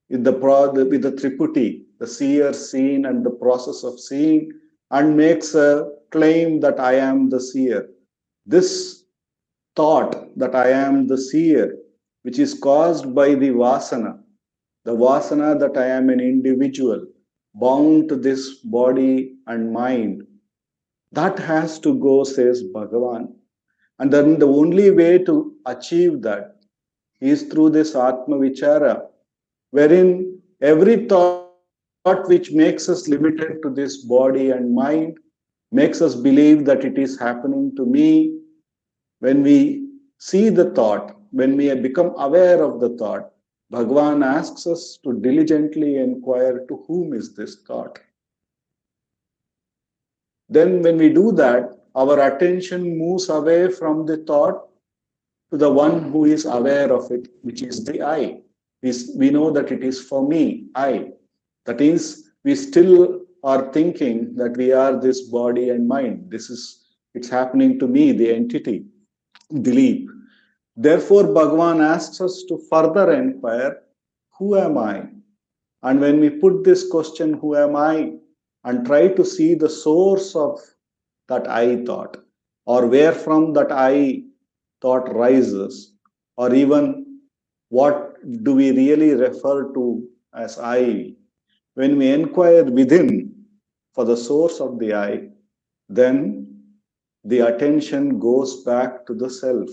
with the triputi, the seer, seen, and the process of seeing, and makes a claim that I am the seer. This thought that I am the seer, which is caused by the vasana that I am an individual, bound to this body and mind, that has to go, says Bhagavan. And then the only way to achieve that is through this Atma Vichara, wherein every thought which makes us limited to this body and mind makes us believe that it is happening to me. When we see the thought, when we become aware of the thought, Bhagavan asks us to diligently inquire to whom is this thought. Then when we do that, our attention moves away from the thought to the one who is aware of it, which is the I. We know that it is for me, I. That is, we still are thinking that we are this body and mind. It's happening to me, the entity, Dilip. Therefore, Bhagavan asks us to further inquire, who am I? And when we put this question, who am I? And try to see the source of that I thought, or where from that I thought rises, or even what do we really refer to as I. When we inquire within for the source of the I, then the attention goes back to the self.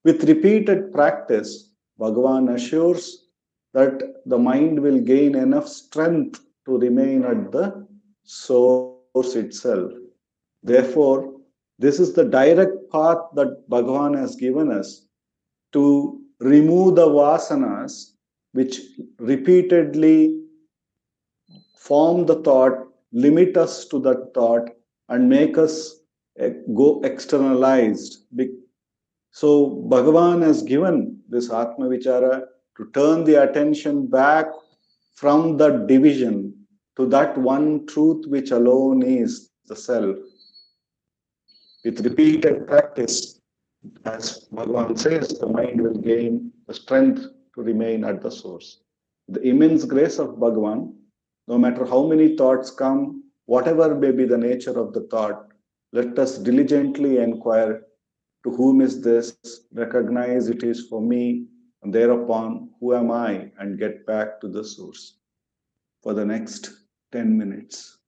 With repeated practice, Bhagavan assures that the mind will gain enough strength to remain at the source itself. Therefore, this is the direct path that Bhagavan has given us to remove the vasanas which repeatedly form the thought, limit us to that thought, and make us go externalized. So Bhagavan has given this Atma Vichara to turn the attention back from the division to that one truth which alone is the self. With repeated practice, as Bhagavan says, the mind will gain the strength to remain at the source. The immense grace of Bhagavan, no matter how many thoughts come, whatever may be the nature of the thought, let us diligently inquire to whom is this, recognize it is for me, and thereupon, who am I, and get back to the source for the next 10 minutes.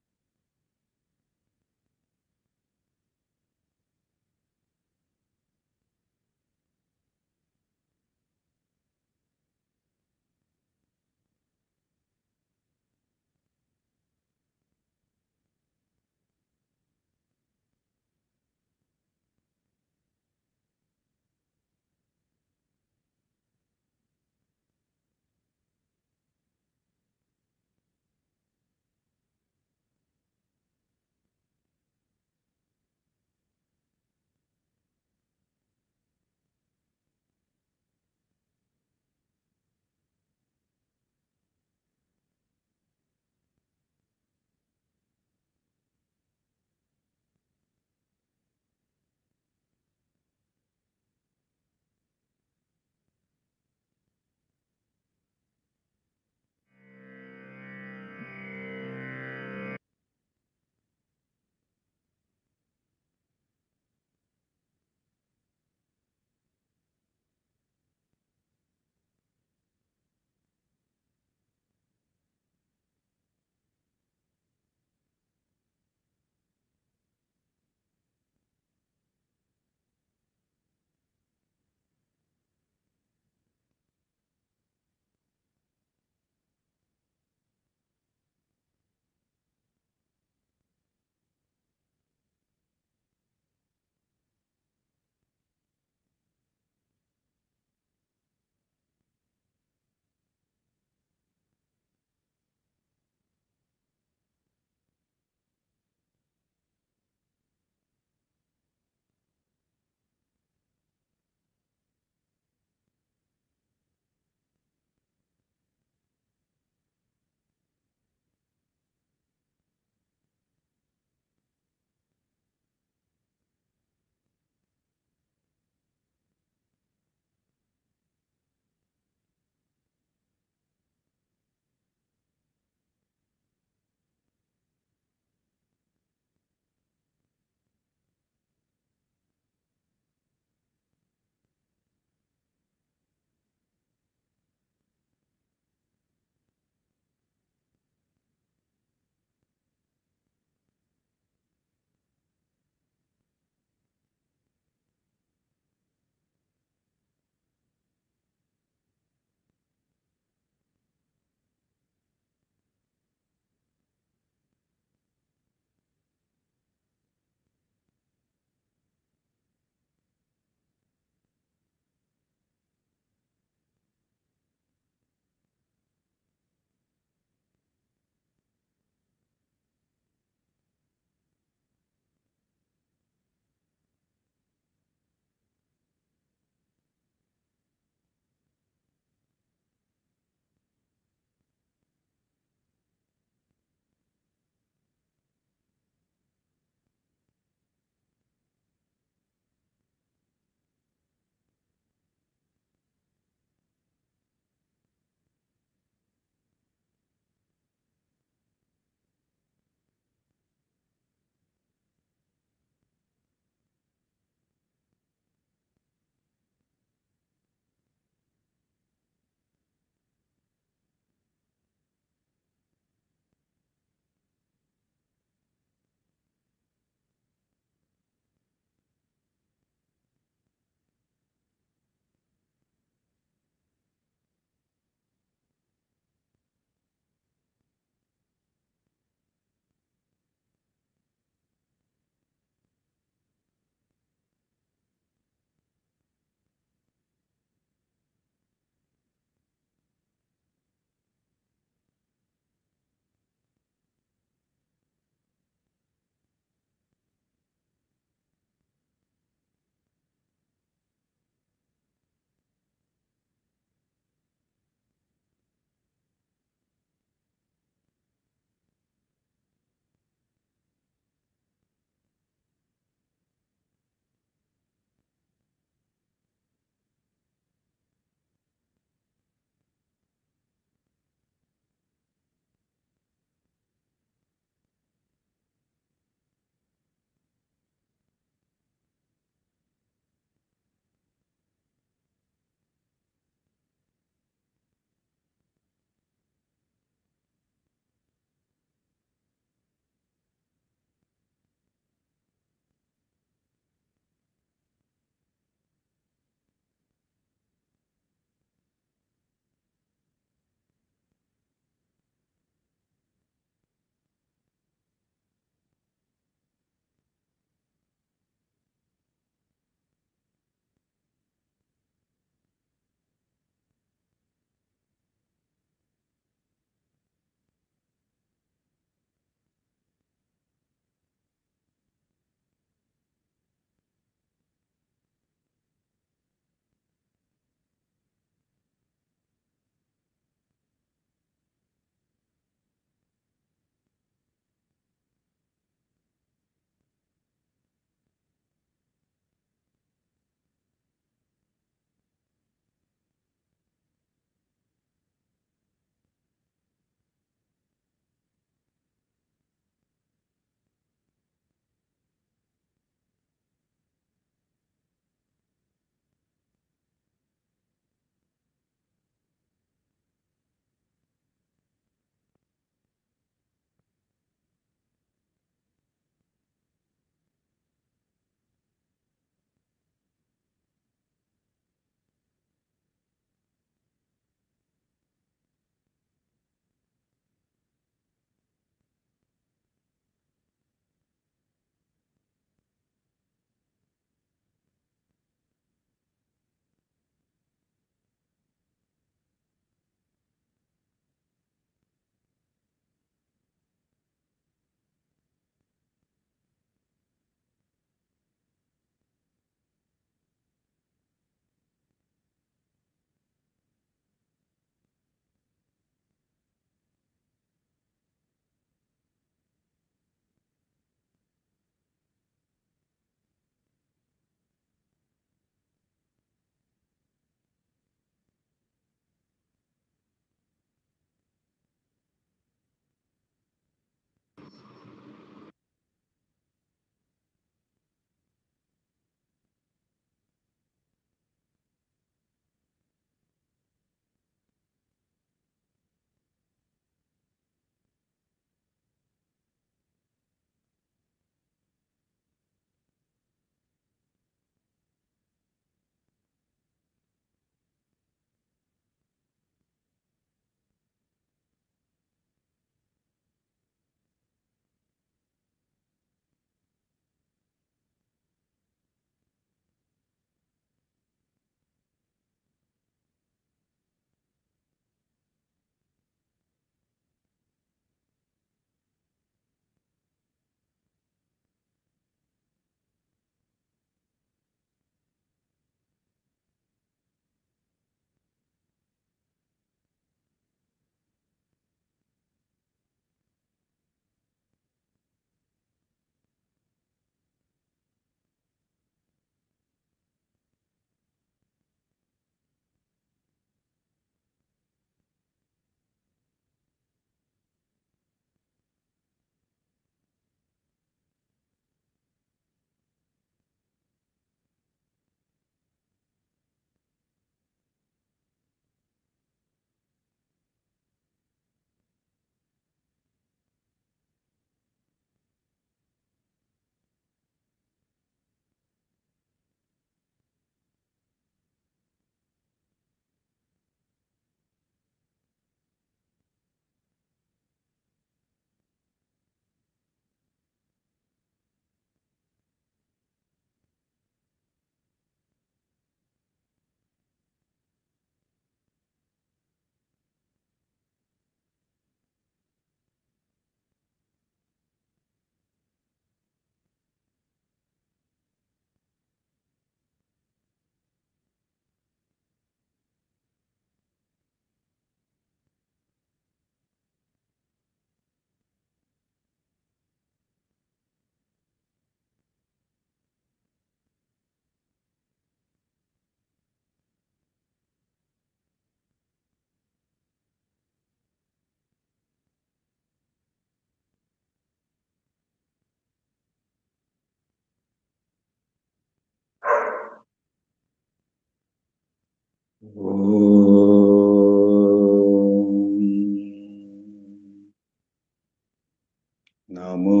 Namo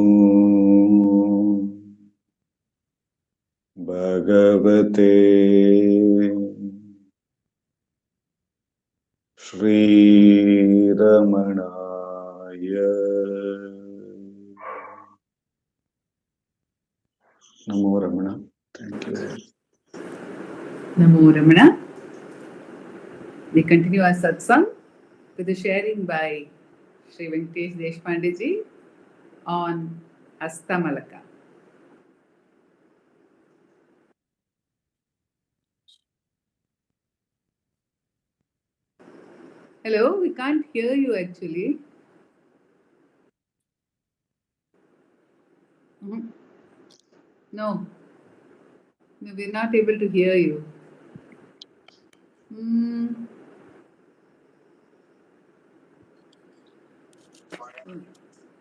Bhagavate Shri Ramanaya. Namo Ramana. Thank you. Namo Ramana. We continue our satsang with the sharing by Sri Venkatesh Deshpandeji on Hastamalaka. Hello, we can't hear you actually. No, we're not able to hear you.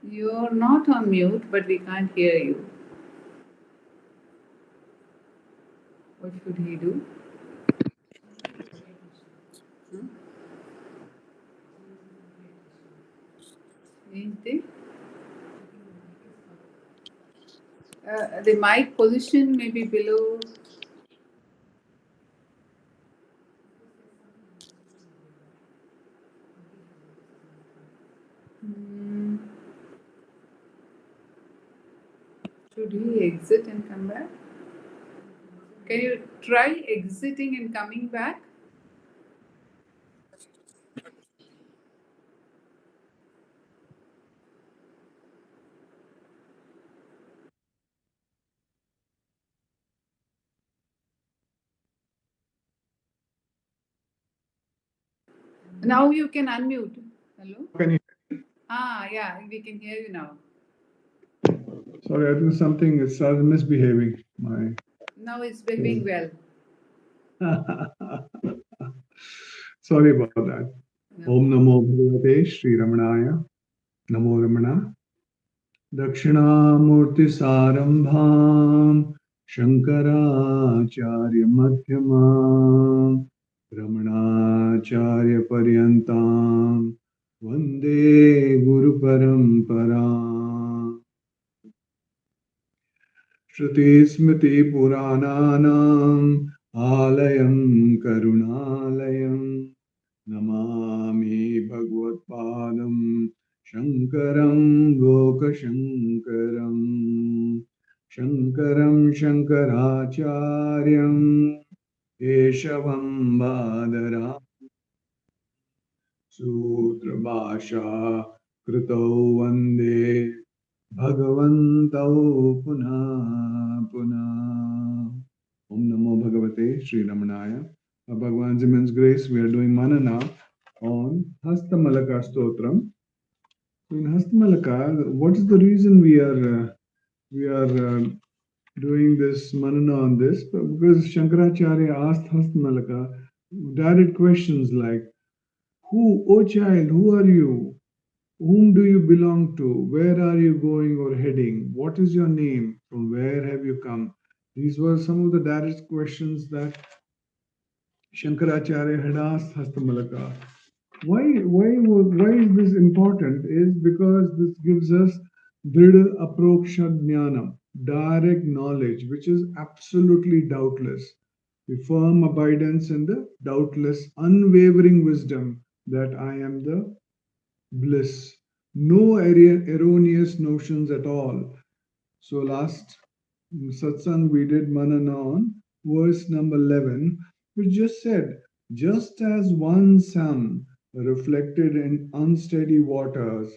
You're not on mute, but we can't hear you. What should he do? Anything? The mic position may be below. Should he exit and come back? Can you try exiting and coming back? Now you can unmute. Hello? Can you? Yeah, we can hear you now. Sorry, I think something is misbehaving. Now it's behaving well. Sorry about that. Om Namo Bhagavate Sri Ramanaya. Namo Ramana. Dakshinamurti Sarambham Shankaracharya Madhyamam Ramanacharya Paryantam Vande Guru Paramparam Shruti Smriti Purananam Alayam Karunalayam Namami Bhagavadpadam Shankaram Lokashankaram Shankaram Shankaracharyam Eshavam Badara Sutra Bhasha Krito Vande Bhagavantau Punah Punah. Om Namo Bhagavate Sri Ramanaya. Bhagavan's immense grace, we are doing manana on Hastamalaka Stotram. So in Hastamalaka, what is the reason we are doing this manana on this? Because Shankaracharya asked Hastamalaka direct questions like, "Who, oh child, who are you? Whom do you belong to? Where are you going or heading? What is your name? From where have you come?" These were some of the direct questions that Shankaracharya had asked Hastamalaka. Why is this important? Is because this gives us Dhrida Aproksha Jnana, direct knowledge, which is absolutely doubtless. The firm abidance in the doubtless, unwavering wisdom that I am the bliss. No erroneous notions at all. So last satsang we did manana on verse number 11, which just said, just as one sun reflected in unsteady waters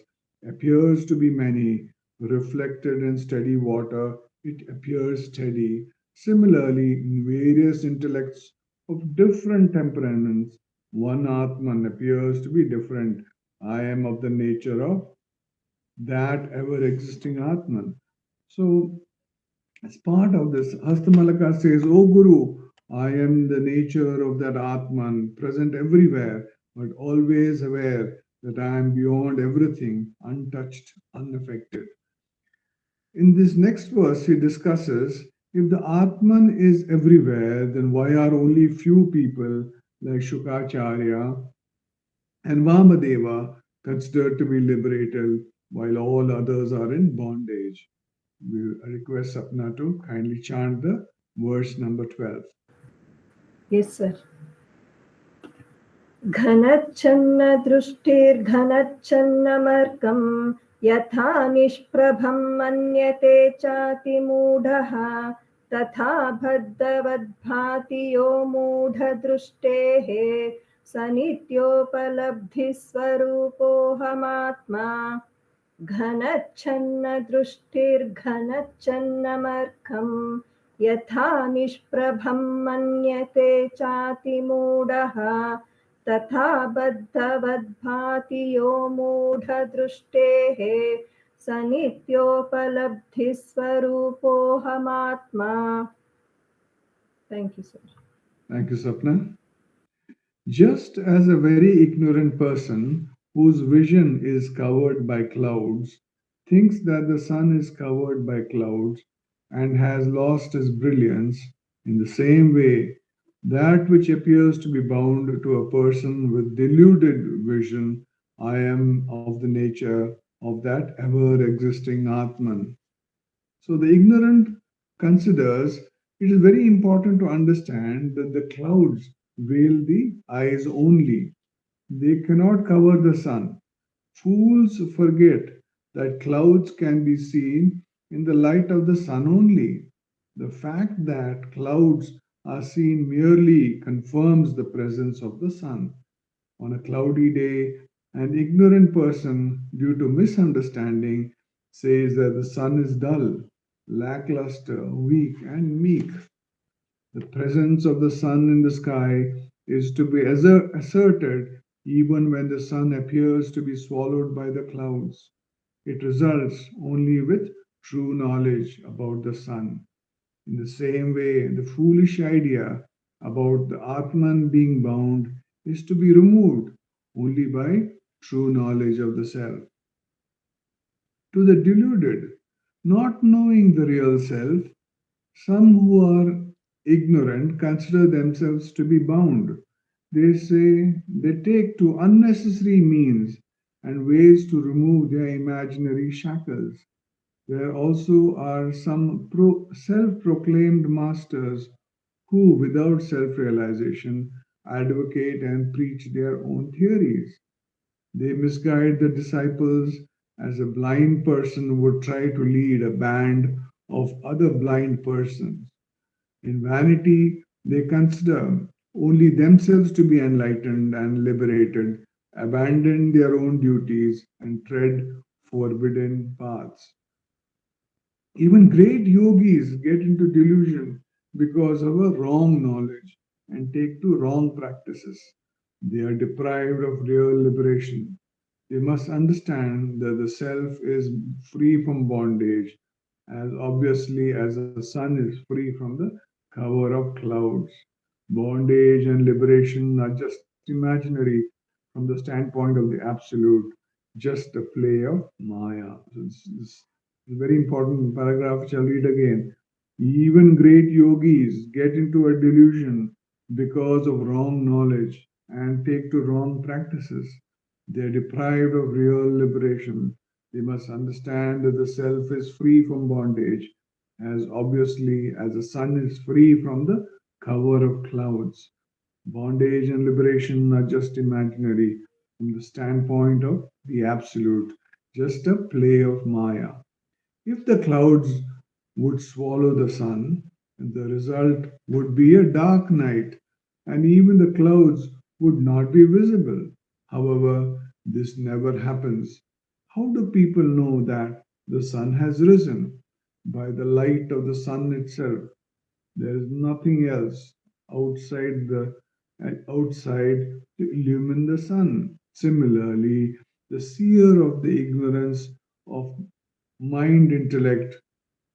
appears to be many, reflected in steady water, it appears steady. Similarly, in various intellects of different temperaments, one Atman appears to be different. I am of the nature of that ever existing Atman. So, as part of this, Hastamalaka says, "O Guru, I am the nature of that Atman, present everywhere, but always aware that I am beyond everything, untouched, unaffected." In this next verse, he discusses if the Atman is everywhere, then why are only few people like Shukacharya and Vamadeva, considered to be liberated, while all others are in bondage. We request Sapna to kindly chant the verse number 12. Yes, sir. घनच्छन्नदृष्टिर्घनच्छन्नमर्कं यथा निष्प्रभं मन्यते चातिमूढः तथा बद्धवद्भाति यो मूढदृष्टेः स नित्योपलब्धिस्वरूपोऽहमात्मा घनच्छन्नदृष्टिर्घनच्छन्नमर्कं यथा निष्प्रभं मन्यते चातिमूढः तथा बद्धवद्भाति यो मूढदृष्टेः स नित्योपलब्धिस्वरूपोऽहमात्मा. Thank you, sir. Thank you, Sapna. Just as a very ignorant person whose vision is covered by clouds thinks that the sun is covered by clouds and has lost its brilliance, in the same way, that which appears to be bound to a person with deluded vision, I am of the nature of that ever existing Atman. So the ignorant considers it is very important to understand that the clouds veil the eyes only. They cannot cover the sun. Fools forget that clouds can be seen in the light of the sun only. The fact that clouds are seen merely confirms the presence of the sun. On a cloudy day, an ignorant person, due to misunderstanding, says that the sun is dull, lackluster, weak, and meek. The presence of the sun in the sky is to be asserted even when the sun appears to be swallowed by the clouds. It results only with true knowledge about the sun. In the same way, the foolish idea about the Atman being bound is to be removed only by true knowledge of the self. To the deluded, not knowing the real self, some who are ignorant consider themselves to be bound. They say they take to unnecessary means and ways to remove their imaginary shackles. There also are some self proclaimed masters who, without self realization, advocate and preach their own theories. They misguide the disciples as a blind person would try to lead a band of other blind persons. In vanity, they consider only themselves to be enlightened and liberated, abandon their own duties, and tread forbidden paths. Even great yogis get into delusion because of a wrong knowledge and take to wrong practices. They are deprived of real liberation. They must understand that the self is free from bondage, as obviously as the sun is free from the cover of clouds. Bondage and liberation are just imaginary from the standpoint of the absolute, just a play of Maya. So this is a very important paragraph which I'll read again. Even great yogis get into a delusion because of wrong knowledge and take to wrong practices. They are deprived of real liberation. They must understand that the self is free from bondage, as obviously as the sun is free from the cover of clouds. Bondage and liberation are just imaginary from the standpoint of the absolute, just a play of Maya. If the clouds would swallow the sun, the result would be a dark night, and even the clouds would not be visible. However, this never happens. How do people know that the sun has risen? By the light of the sun itself. There is nothing else outside the outside to illumine the sun. Similarly, the seer of the ignorance of mind intellect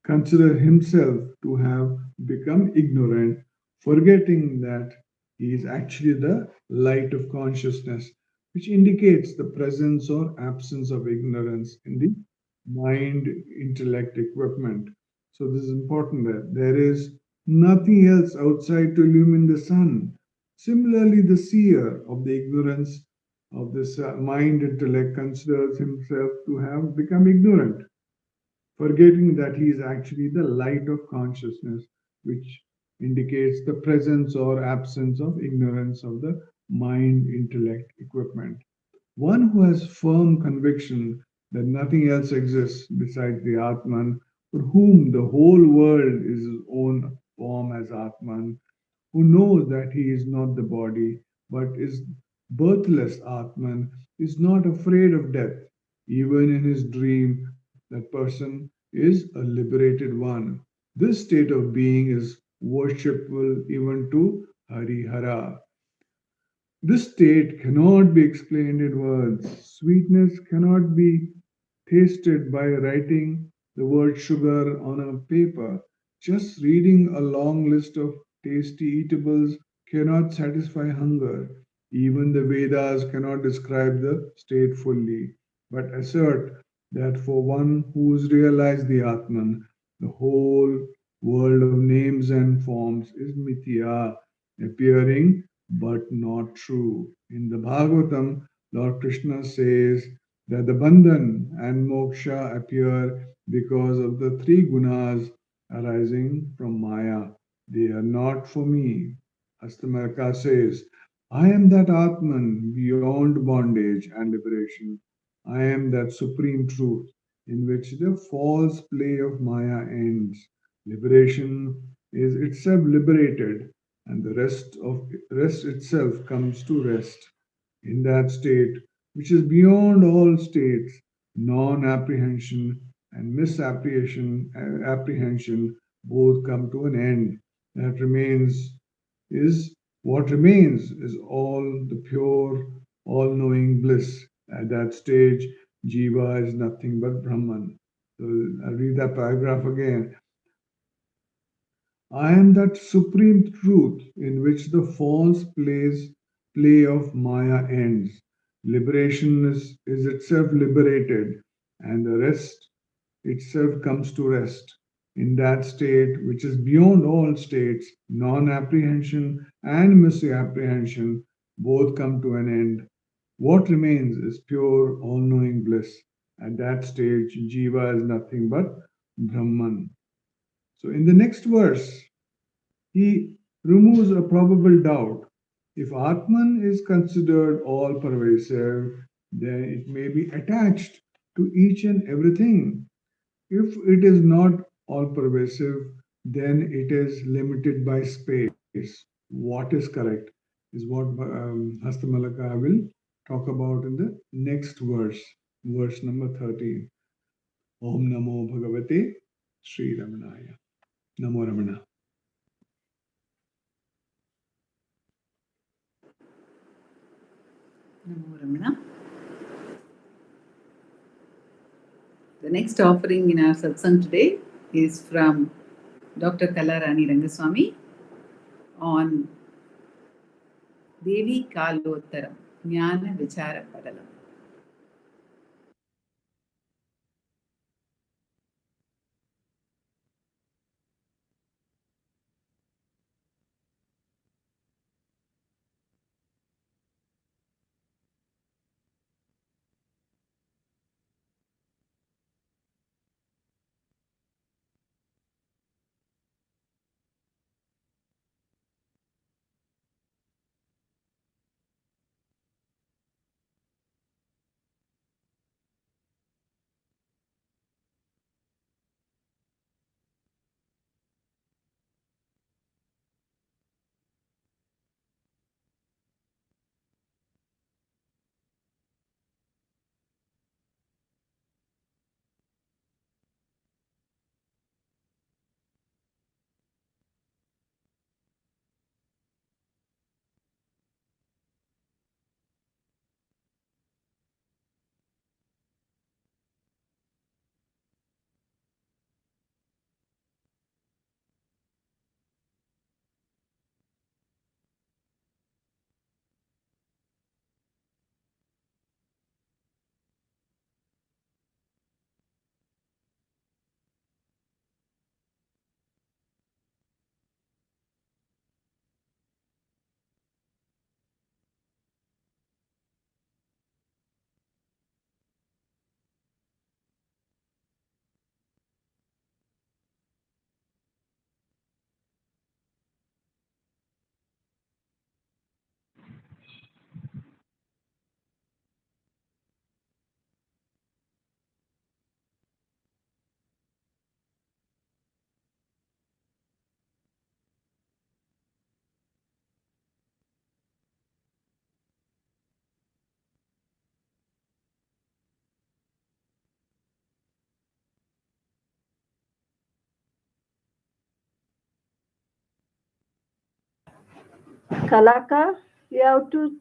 consider himself to have become ignorant, forgetting that he is actually the light of consciousness, which indicates the presence or absence of ignorance in the mind intellect equipment. So, this is important that there is nothing else outside to illumine the sun. Similarly, the seer of the ignorance of this mind intellect considers himself to have become ignorant, forgetting that he is actually the light of consciousness, which indicates the presence or absence of ignorance of the mind intellect equipment. One who has firm conviction that nothing else exists besides the Atman, for whom the whole world is his own form as Atman, who knows that he is not the body, but is birthless Atman, is not afraid of death. Even in his dream, that person is a liberated one. This state of being is worshipful even to Harihara. This state cannot be explained in words. Sweetness cannot be tasted by writing the word sugar on a paper. Just reading a long list of tasty eatables cannot satisfy hunger. Even the Vedas cannot describe the state fully, but assert that for one who's realized the Atman, the whole world of names and forms is mithya, appearing but not true. In the Bhagavatam, Lord Krishna says that the bandhan and moksha appear because of the three gunas arising from Maya. They are not for me. Astamarka says, I am that Atman beyond bondage and liberation. I am that supreme truth in which the false play of Maya ends. Liberation is itself liberated, and the rest itself comes to rest. In that state, which is beyond all states, non-apprehension and apprehension both come to an end. That remains is what remains is all the pure, all-knowing bliss. At that stage, Jiva is nothing but Brahman. So I'll read that paragraph again. I am that supreme truth in which the play of Maya ends. Liberation is itself liberated, and the rest itself comes to rest. In that state, which is beyond all states, non apprehension and misapprehension both come to an end. What remains is pure, all knowing bliss. At that stage, Jiva is nothing but Brahman. So, in the next verse, he removes a probable doubt. If Atman is considered all pervasive, then it may be attached to each and everything. If it is not all pervasive, then it is limited by space. What is correct is what Hastamalaka will talk about in the next verse, verse number 13. Om Namo Bhagavate Sri Ramanaya. Namo Ramana. Namo Ramana. The next offering in our satsang today is from Dr. Kalarani Rangaswamy on Devi Kalottaram, Jnana Vichara Padalam. Kalaka, you have to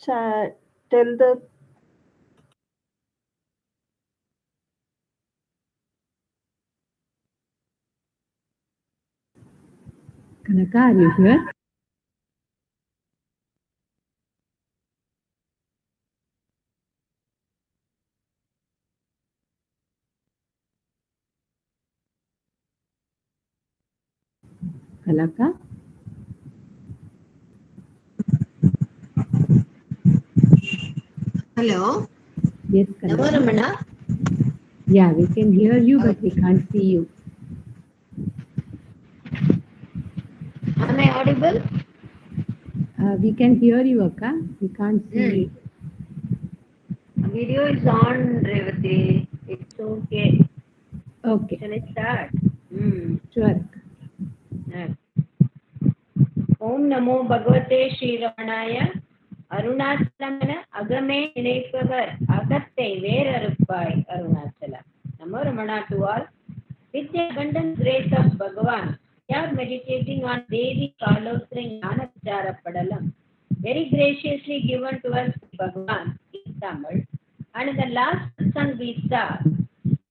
tell the Kanaka, are you here? Kalaka? Hello. Yes, Kalaka. Namaramana. Yeah, we can hear you, but we can't see you. Am I audible? We can hear you, Akka. We can't see you. Video is on, Revathi. It's okay. Okay. Shall I start? Sure. ஓம் நமோ பகவதே ஸ்ரீரமணாய. அருணாச்சலமென அகமே நினைப்பவர் அகத்தை வேறறுப்பாய் Arunachalam. Namo Ramana to all. With the abundant grace of Bhagavan, we are meditating on Devi Kalotra Jnana Vichara Padalam, very graciously given to us by Bhagavan in Tamil. And in the last satsang we saw,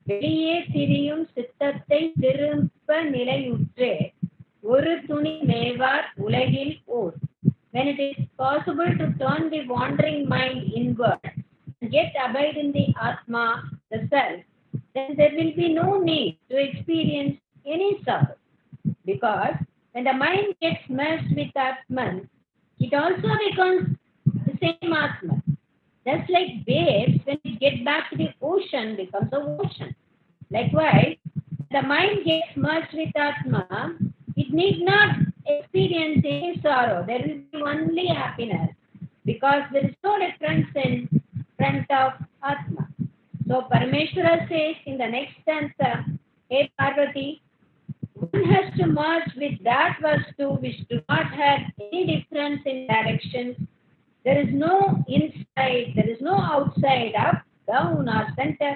வெளியே திரியும் சித்தத்தை திரும்ப நிலையுற்றே ஒரு துணி மேவார் உலகில் ஓர். When it is possible to turn the wandering mind inward and get abide in the Atma, the self, then there will be no need to experience any sorrow. Because when the mind gets merged with Atman, it also becomes the same Atman. Just like waves, when it gets back to the ocean, becomes a ocean. Likewise, the mind gets merged with Atma, it need not experience any sorrow. There will be only happiness because there is no difference in front of Atma. So Parameshwara says in the next stanza, Hey Parvati, one has to merge with that vastu which do not have any difference in directions. There is no inside, there is no outside, up, down or center.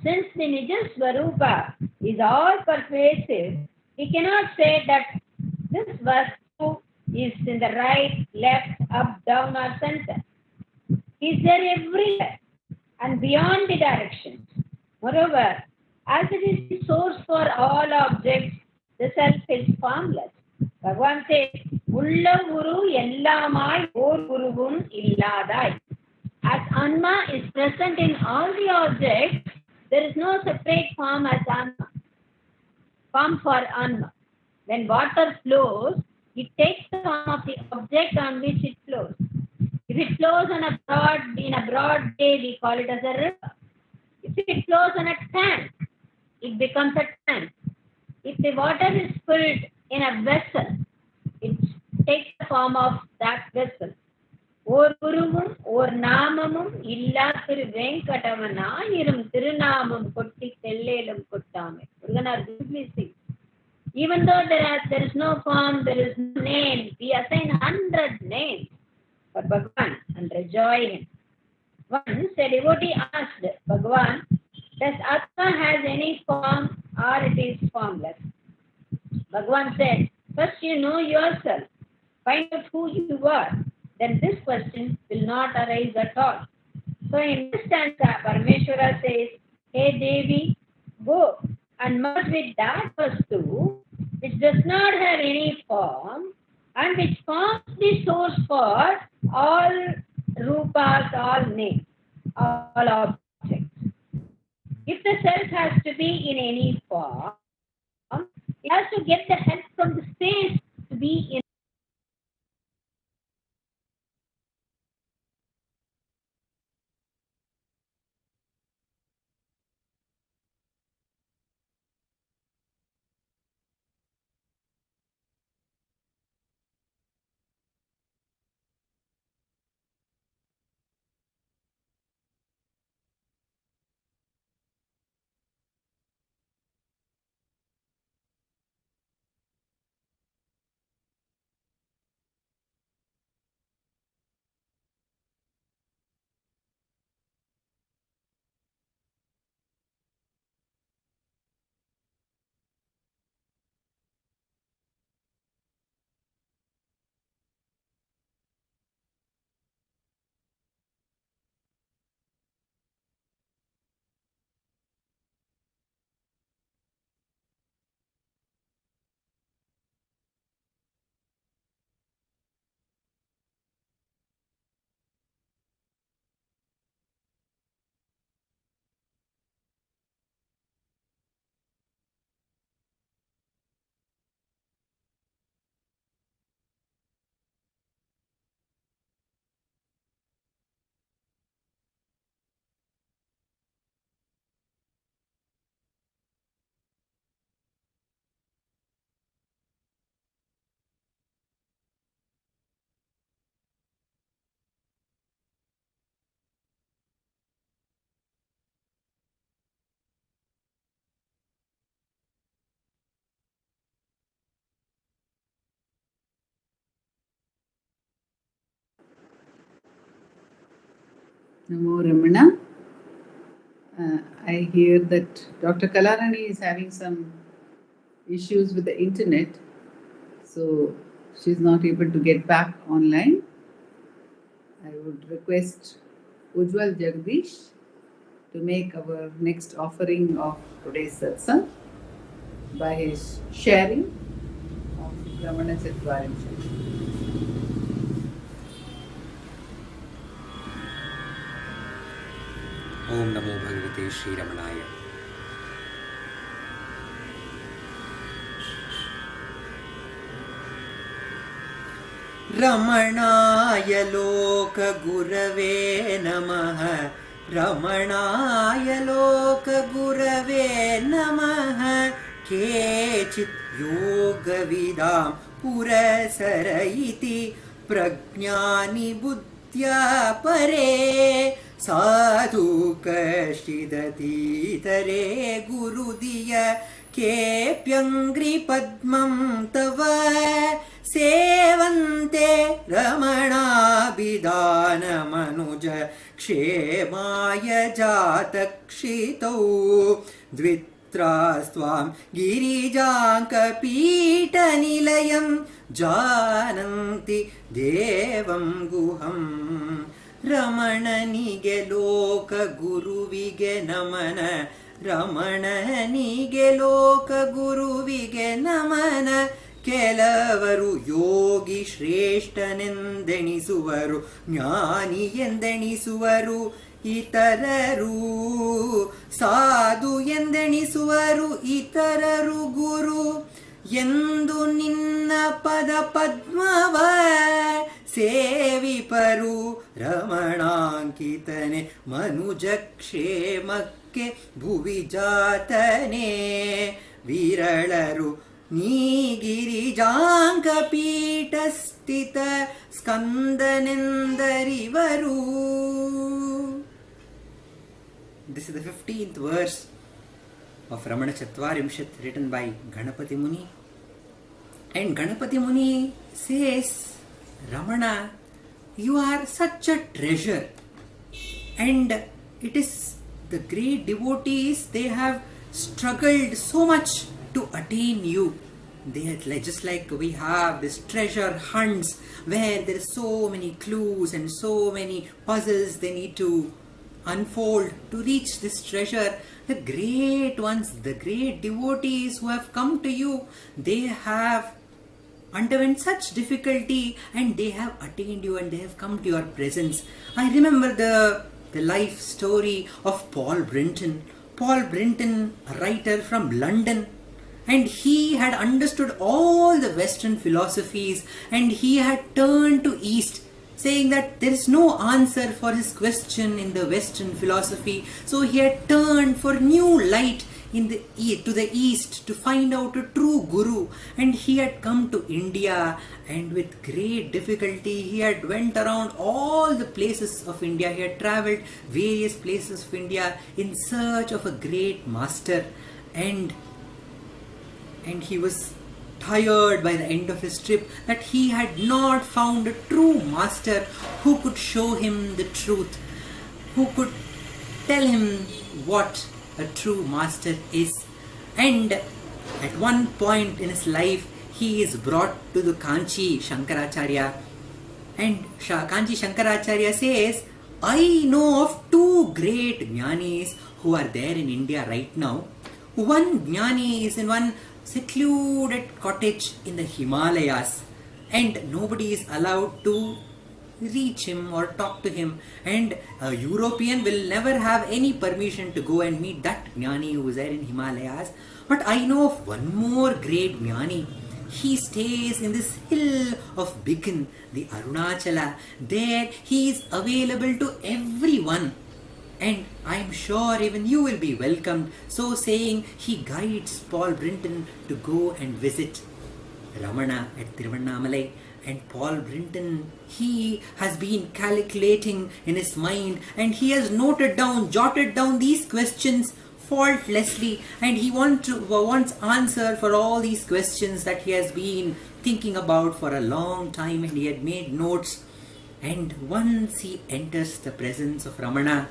Since the Nija Swarupa is all pervasive, we cannot say that this vastu is in the right, left, up, down or center. He is there everywhere and beyond the directions. Moreover, as it is the source for all objects, the self is formless. Bhagavan says, Ulla Guru Ellamai Or Guruvum Illadai. As Anma is present in all the objects, there is no separate form as Anma. Form for Anma. When water flows, it takes the form of the object on which it flows. If it flows in a broad way, we call it as a river. If it flows on a tank, it becomes a tank. If the water is filled in a vessel, it takes the form of that vessel. ஓர் குருவும் ஓர் நாமமும் இல்லா திரு வெங்கடவனாயிரும் திருநாமம் கொட்டி தெல்லேலும் கொட்டாமே. Even though there is no form, there is no name, we assign 100 names for Bhagavan and rejoice him. Once a devotee asked Bhagavan, does Atma has any form or it is formless? Bhagavan said, first you know yourself, find out who you are, then this question will not arise at all. So in this stanza, Parameshwara says, Hey Devi, go and merge with that vastu which does not have any form and which forms the source for all rupas, all names, all objects. If the self has to be in any form, it has to get the help from the space to be in. Namo Ramana. I hear that Dr. Kalarani is having some issues with the internet, so she's not able to get back online. I would request Ujjwal Jagdish to make our next offering of today's satsang by his sharing of Ramanacentre Bengaluru. ओम नमो भगवते श्री रमणाय। रमणाय लोक गुरवे नमः। रमणाय लोक गुरवे नमः। केचित् योगविदां पुरसर इति प्रज्ञानि बुद्ध्या परे साधु कश्चिदतीतरे गुरुदिय केऽप्यङ्घ्रिपद्मं तव सेवन्ते रमणाभिधानमनुज क्षेमाय जातक्षितौ द्वित्रास्त्वां गिरिजाङ्कपीठनिलयं जानन्ति देवं गुहम् रमणनिगे लोक गुरुविगे नमन रमणनिगे लोक गुरुविगे नमन ಕೆಲವರು ಯೋಗಿ ಶ್ರೇಷ್ಠನೆಂದೆಣಿಸುವರು ಜ್ಞಾನಿ ಎಂದೆಣಿಸುವರು ಇತರರು ಸಾಧು ಎಂದೆಣಿಸುವರು ಇತರರು ಗುರು ಎಂದು ನಿನ್ನ ಪದ ಪದ್ಮವ ಸೇವಿಪರು ರಮಣಾಂಕಿತನೆ ಮನುಜ ಕ್ಷೇಮಕ್ಕೆ ಭುವಿ ಜಾತನೆ ವಿರಳರು ನೀಗಿರಿಜಾಂಗ ಪೀಠಸ್ಥಿತ ಸ್ಕಂದನೆಂದರಿವರು. This is the 15th verse of Ramanacentre written by Ganapati Muni. And Ganapati Muni says, Ramana, you are such a treasure. And it is the great devotees, they have struggled so much to attain you. They are just like we have this treasure hunts where there are so many clues and so many puzzles they need to unfold to reach this treasure. The great ones, the great devotees who have come to you, they have underwent such difficulty and they have attained you and they have come to your presence. I remember the life story of Paul Brinton. Paul Brinton, a writer from London, and he had understood all the Western philosophies and he had turned to East, saying that there is no answer for his question in the Western philosophy. So he had turned for new light to the East to find out a true Guru, and he had come to India, and with great difficulty he had went around all the places of India. He had travelled various places of India in search of a great master, and he was tired by the end of his trip that he had not found a true master who could show him the truth, who could tell him what a true master is. And at one point in his life he is brought to the Kanchi Shankaracharya, and Kanchi Shankaracharya says, I know of two great jnanis who are there in India right now. One jnani is in one secluded cottage in the Himalayas and nobody is allowed to reach him or talk to him, and a European will never have any permission to go and meet that jnani who is there in Himalayas. But I know of one more great jnani. He stays in this hill of Bikin, the Arunachala. There he is available to everyone, and I am sure even you will be welcomed. So saying, he guides Paul Brinton to go and visit Ramana at Tiruvannamalai. And Paul Brinton, he has been calculating in his mind and he has jotted down these questions faultlessly, and he wants answer for all these questions that he has been thinking about for a long time, and he had made notes. And once he enters the presence of Ramana,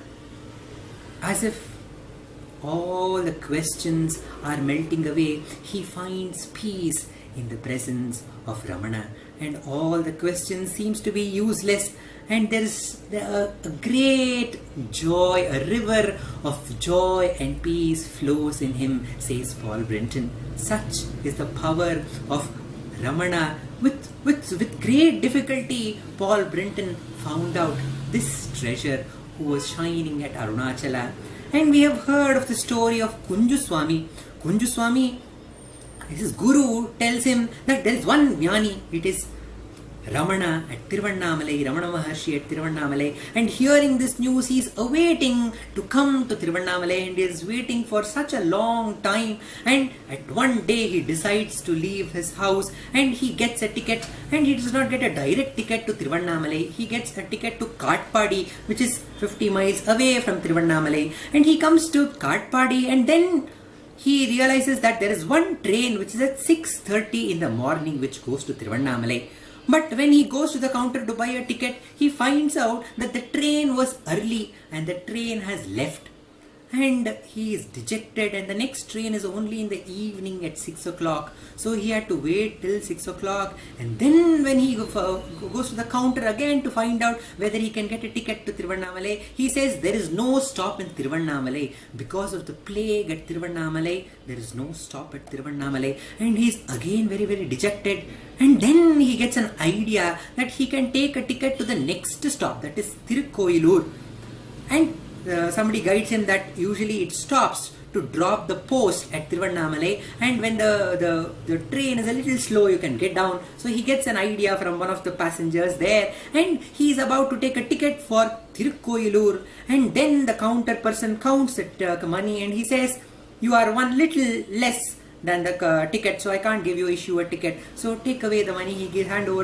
as if all the questions are melting away, he finds peace in the presence of Ramana, and all the questions seems to be useless, and there is a great joy, a river of joy and peace flows in him, says Paul Brenton. Such is the power of Ramana. With great difficulty, Paul Brenton found out this treasure who was shining at Arunachala. And we have heard of the story of Kunjuswami. Kunjuswami, his guru tells him that there is one Jnani, it is Ramana at Tiruvannamalai, Ramana Maharshi at Tiruvannamalai. And hearing this news, he is awaiting to come to Tiruvannamalai, and he is waiting for such a long time. And at one day he decides to leave his house, and he gets a ticket, and he does not get a direct ticket to Tiruvannamalai. He gets a ticket to Katpadi, which is 50 miles away from Tiruvannamalai. And he comes to Katpadi, and then he realizes that there is one train which is at 6:30 in the morning which goes to Tiruvannamalai. But when he goes to the counter to buy a ticket, he finds out that the train was early and the train has left. And he is dejected, and the next train is only in the evening at 6 o'clock. So he had to wait till 6 o'clock. And then when he goes to the counter again to find out whether he can get a ticket to Tiruvannamalai, he says there is no stop in Tiruvannamalai. Because of the plague at Tiruvannamalai, there is no stop at Tiruvannamalai. And he is again very, very dejected. And then he gets an idea that he can take a ticket to the next stop, that is Tirukkoyilur. And somebody guides him that usually it stops to drop the post at Tiruvannamalai, and when the train is a little slow, you can get down. So he gets an idea from one of the passengers there, and he is about to take a ticket for Tirukkoyilur, and then the counter person counts the money, and he says, "You are one little less than the ticket, so I can't issue a ticket. So take away the money." He hand over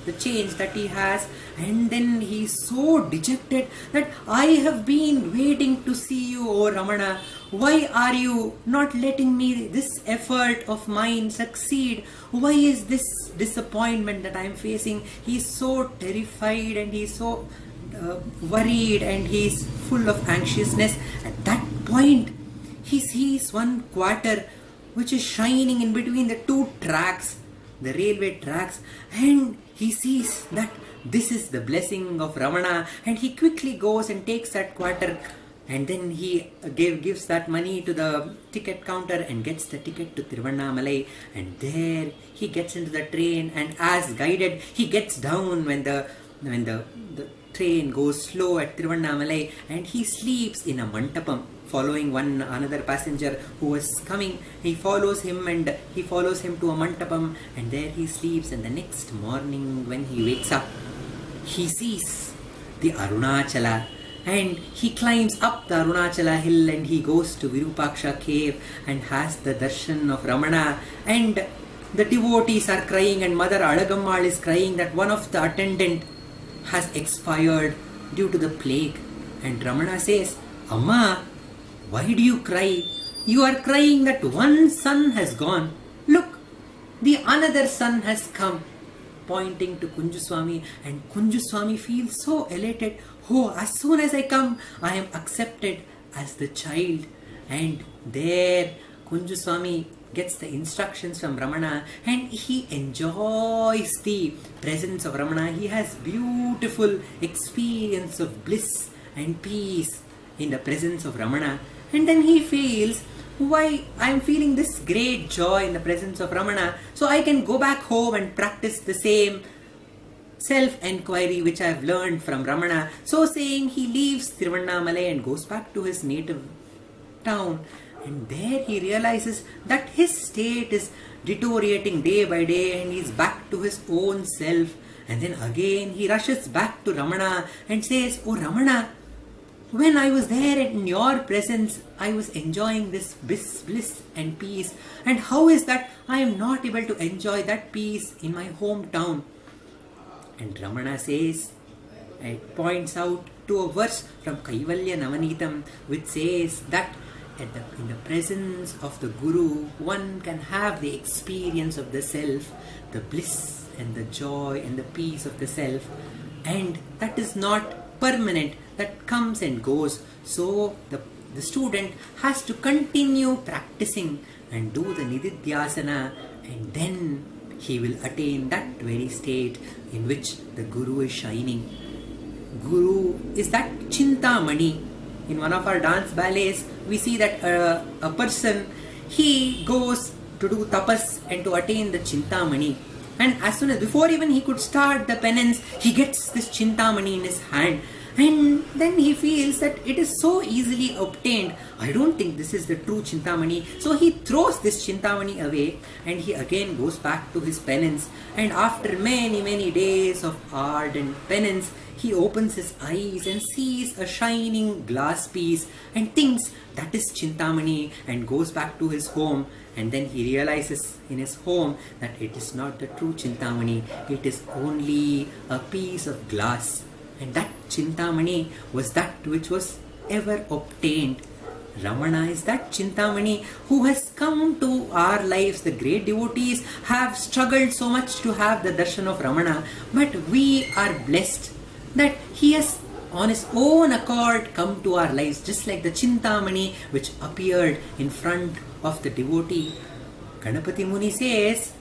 the change that he has, and then he is so dejected that I have been waiting to see you, O Ramana. Why are you not letting me this effort of mine succeed? Why is this disappointment that I am facing? He is so terrified, and he is so worried, and he is full of anxiousness. At that point, he sees one quarter which is shining in between the two tracks, the railway tracks, and he sees that this is the blessing of Ramana, and he quickly goes and takes that quarter, and then he gives that money to the ticket counter and gets the ticket to Tiruvannamalai, and there he gets into the train, and as guided, he gets down when the train goes slow at Tiruvannamalai, and he sleeps in a mantapam, following another passenger who was coming. He follows him, and he follows him to a mantapam, and there he sleeps. And the next morning when he wakes up, he sees the Arunachala, and he climbs up the Arunachala hill, and he goes to Virupaksha cave and has the darshan of Ramana. And the devotees are crying, and Mother Alagammal is crying that one of the attendant has expired due to the plague. And Ramana says, "Amma, why do you cry? You are crying that one son has gone. Look, the another son has come," pointing to Kunjuswami, and Kunjuswami feels so elated. "Oh, as soon as I come, I am accepted as the child." And there Kunjuswami gets the instructions from Ramana, and he enjoys the presence of Ramana. He has beautiful experience of bliss and peace in the presence of Ramana. And then he feels, why I am feeling this great joy in the presence of Ramana, so I can go back home and practice the same self-enquiry which I have learned from Ramana. So saying, he leaves Tiruvannamalai and goes back to his native town. And there he realizes that his state is deteriorating day by day, and he is back to his own self. And then again he rushes back to Ramana and says, "Oh Ramana, when I was there in your presence, I was enjoying this bliss and peace. And how is that I am not able to enjoy that peace in my hometown?" And Ramana says, it points out to a verse from Kaivalya Navanitam, which says that in the presence of the Guru, one can have the experience of the self, the bliss and the joy and the peace of the self. and that is not permanent, that comes and goes. So the student has to continue practicing and do the nididhyasana, and then he will attain that very state in which the Guru is shining. Guru is that Chintamani. In one of our dance ballets, we see that a person, he goes to do tapas and to attain the Chintamani. And as soon as, before even he could start the penance, he gets this Chintamani in his hand. And then he feels that it is so easily obtained. I don't think this is the true Chintamani. So he throws this Chintamani away and he again goes back to his penance. And after many, many days of ardent penance, he opens his eyes and sees a shining glass piece and thinks that is Chintamani, and goes back to his home. And then he realizes in his home that it is not the true Chintamani, it is only a piece of glass. And that Chintamani was that which was ever obtained. Ramana is that Chintamani who has come to our lives. The great devotees have struggled so much to have the darshan of Ramana, but we are blessed that he has on his own accord come to our lives, just like the Chintamani which appeared in front of the devotee. Ganapati Muni says,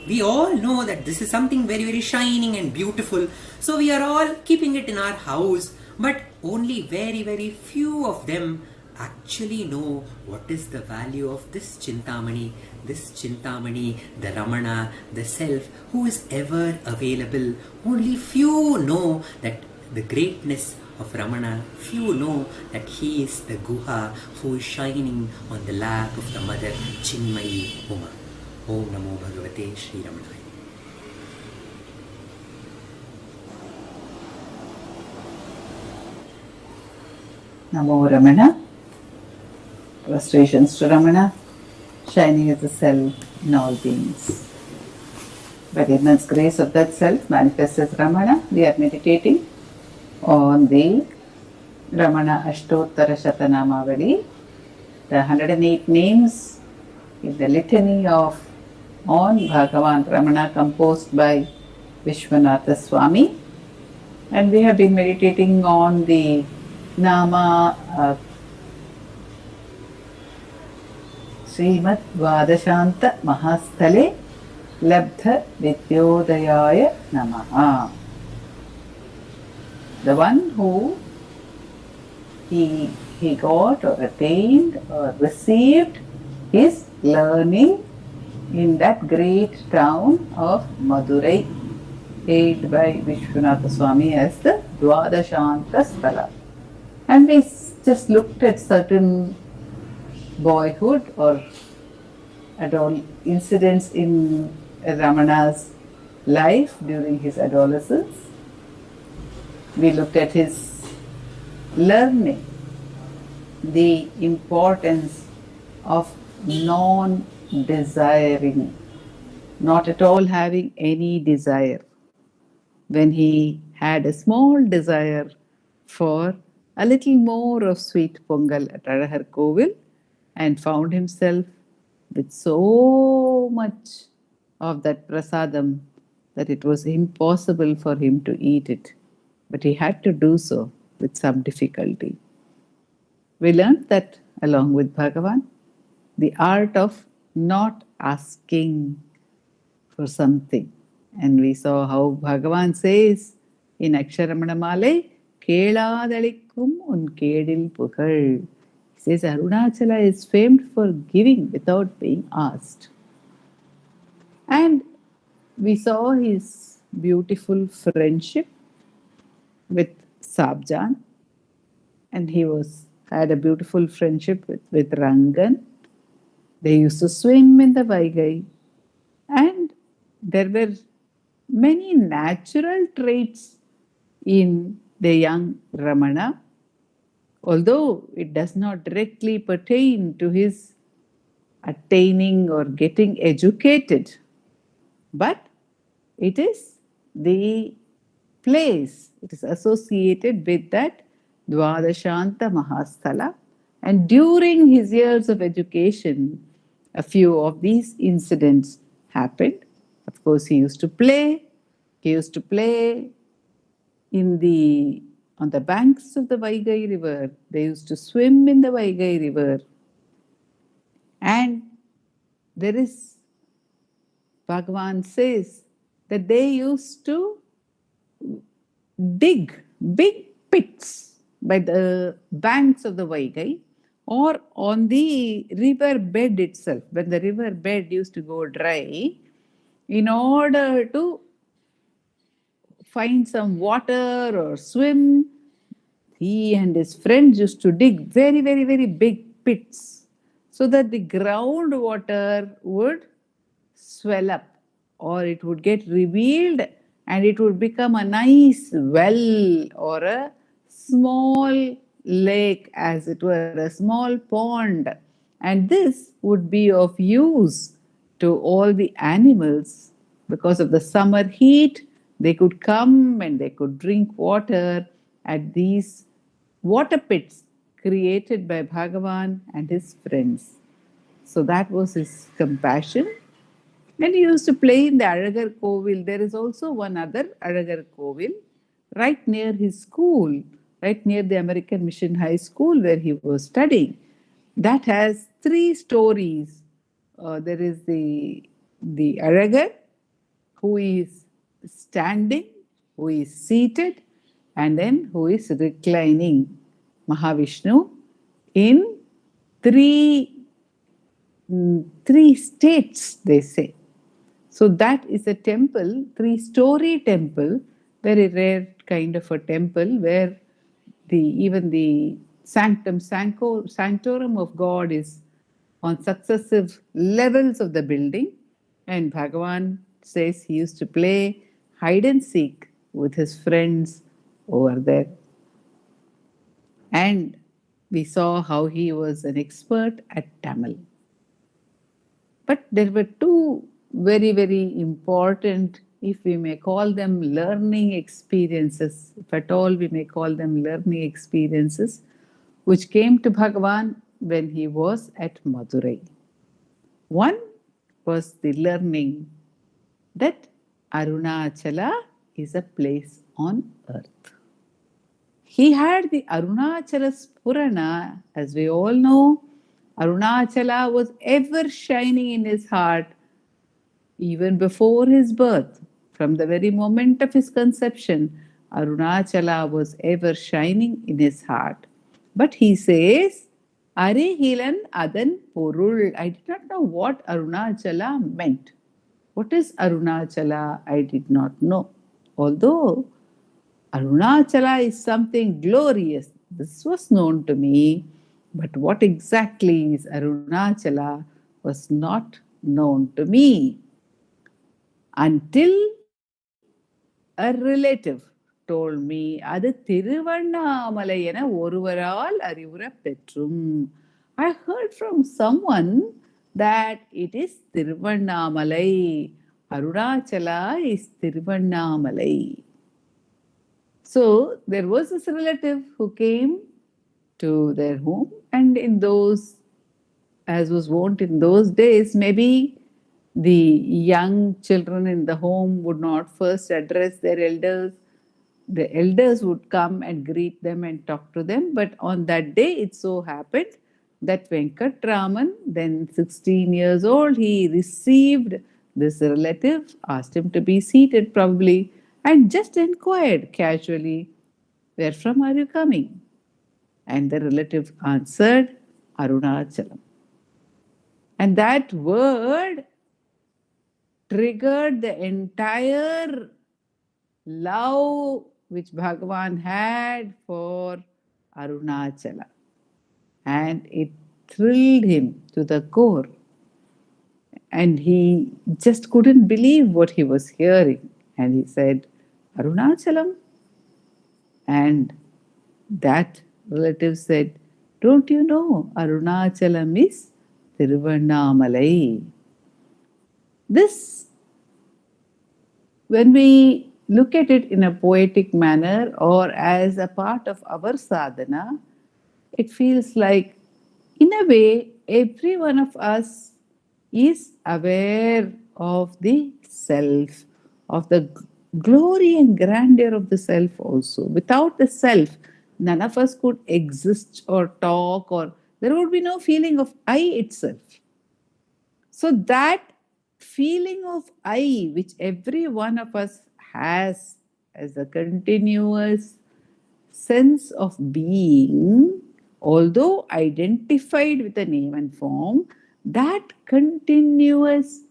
we all know that this is something very, very shining and beautiful. So we are all keeping it in our house. But only very, very few of them actually know what is the value of this Chintamani, the Ramana, the Self, who is ever available. Only few know that the greatness of Ramana. Few know that he is the Guha who is shining on the lap of the mother Chinmayi Uma. Om Namo Bhagavate Sri Ramanaya. Namo Ramana. Prostrations to Ramana, shining as the self in all beings. By the immense grace of that self manifests as Ramana, we are meditating on the Ramana Ashtottara Shatanamavali, the 108 names in the litany of on Bhagavan Ramana, composed by Vishwanatha Swami. And we have been meditating on the Nama Srimad Vadashanta Mahasthale Labdha Vidyodayaya Namaha. The one who he got or attained or received his learning in that great town of Madurai, aided by Vishwanatha Swami as the Dwadashanta Sthala. And we just looked at certain boyhood or adult incidents in Ramana's life during his adolescence. We looked at his learning, the importance of non-desiring, not at all having any desire. When he had a small desire for a little more of sweet pongal at Adahar Kovil and found himself with so much of that prasadam that it was impossible for him to eat it. But he had to do so with some difficulty. We learned that along with Bhagavan, the art of not asking for something. And we saw how Bhagavan says in Aksharamanamale, Keladalikum un Kedil Pugal. He says Arunachala is famed for giving without being asked. And we saw his beautiful friendship with Sabjan, and he had a beautiful friendship with Rangan. They used to swim in the Vaigai, and there were many natural traits in the young Ramana, although it does not directly pertain to his attaining or getting educated, but it is the place, it is associated with that Dwadashanta Mahasthala. And during his years of education, a few of these incidents happened. Of course, he used to play on the banks of the Vaigai river. They used to swim in the Vaigai river. And there is, Bhagavan says that they used to dig big pits by the banks of the Vaigai or on the river bed itself. When the river bed used to go dry, in order to find some water or swim, he and his friends used to dig very, very, very big pits so that the groundwater would swell up or it would get revealed and it would become a nice well or a small lake, as it were, a small pond. And this would be of use to all the animals because of the summer heat. They could come and they could drink water at these water pits created by Bhagavan and his friends. So that was his compassion. And he used to play in the Alagar Kovil. There is also one other Alagar Kovil right near his school, right near the American Mission High School where he was studying. That has 3 stories. There is the Alagar, who is standing, who is seated, and then who is reclining. Mahavishnu in three states, they say. So that is a temple, 3-story temple, very rare kind of a temple where even the sanctorum of God is on successive levels of the building. And Bhagavan says he used to play hide and seek with his friends over there. And we saw how he was an expert at Tamil. But there were 2 very, very important, if we may call them learning experiences, if at all we may call them learning experiences, which came to Bhagavan when he was at Madurai. One was the learning that Arunachala is a place on earth. He had the Arunachala Spurana. As we all know, Arunachala was ever shining in his heart even before his birth. From the very moment of his conception, Arunachala was ever shining in his heart. But he says, Arihilan Adan Porul. I did not know what Arunachala meant. What is Arunachala? I did not know. Although Arunachala is something glorious, this was known to me, but what exactly is Arunachala was not known to me until a relative told me, அது திருவண்ணாமலை என ஒருவரால் அறிவுற பெற்றும். I heard from someone that it is Tiruvannamalai. Arunachala is Tiruvannamalai. So there was this relative who came to their home, and in those, as was wont in those days, maybe the young children in the home would not first address their elders. The elders would come and greet them and talk to them. But on that day, it so happened that Venkatraman, then 16 years old, he received this relative, asked him to be seated probably, and just inquired casually, "Where from are you coming?" And the relative answered, "Arunachalam." And that word triggered the entire love which Bhagavan had for Arunachala. And it thrilled him to the core. And he just couldn't believe what he was hearing. And he said, "Arunachalam?" And that relative said, "Don't you know Arunachalam is Tiruvannamalai?" This, when we look at it in a poetic manner or as a part of our sadhana, it feels like, in a way, every one of us is aware of the self, of the glory and grandeur of the self also. Without the self, none of us could exist or talk, or there would be no feeling of I itself. So that feeling of I, which every one of us has as a continuous sense of being, although identified with a name and form, that continuous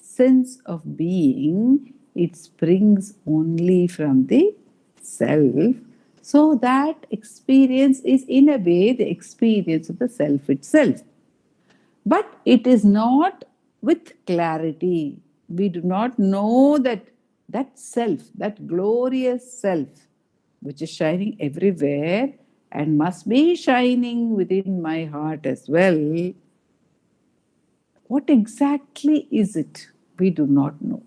sense of being, it springs only from the self. So that experience is in a way the experience of the self itself. But it is not with clarity. We do not know that self, that glorious self, which is shining everywhere and must be shining within my heart as well. What exactly is it? We do not know.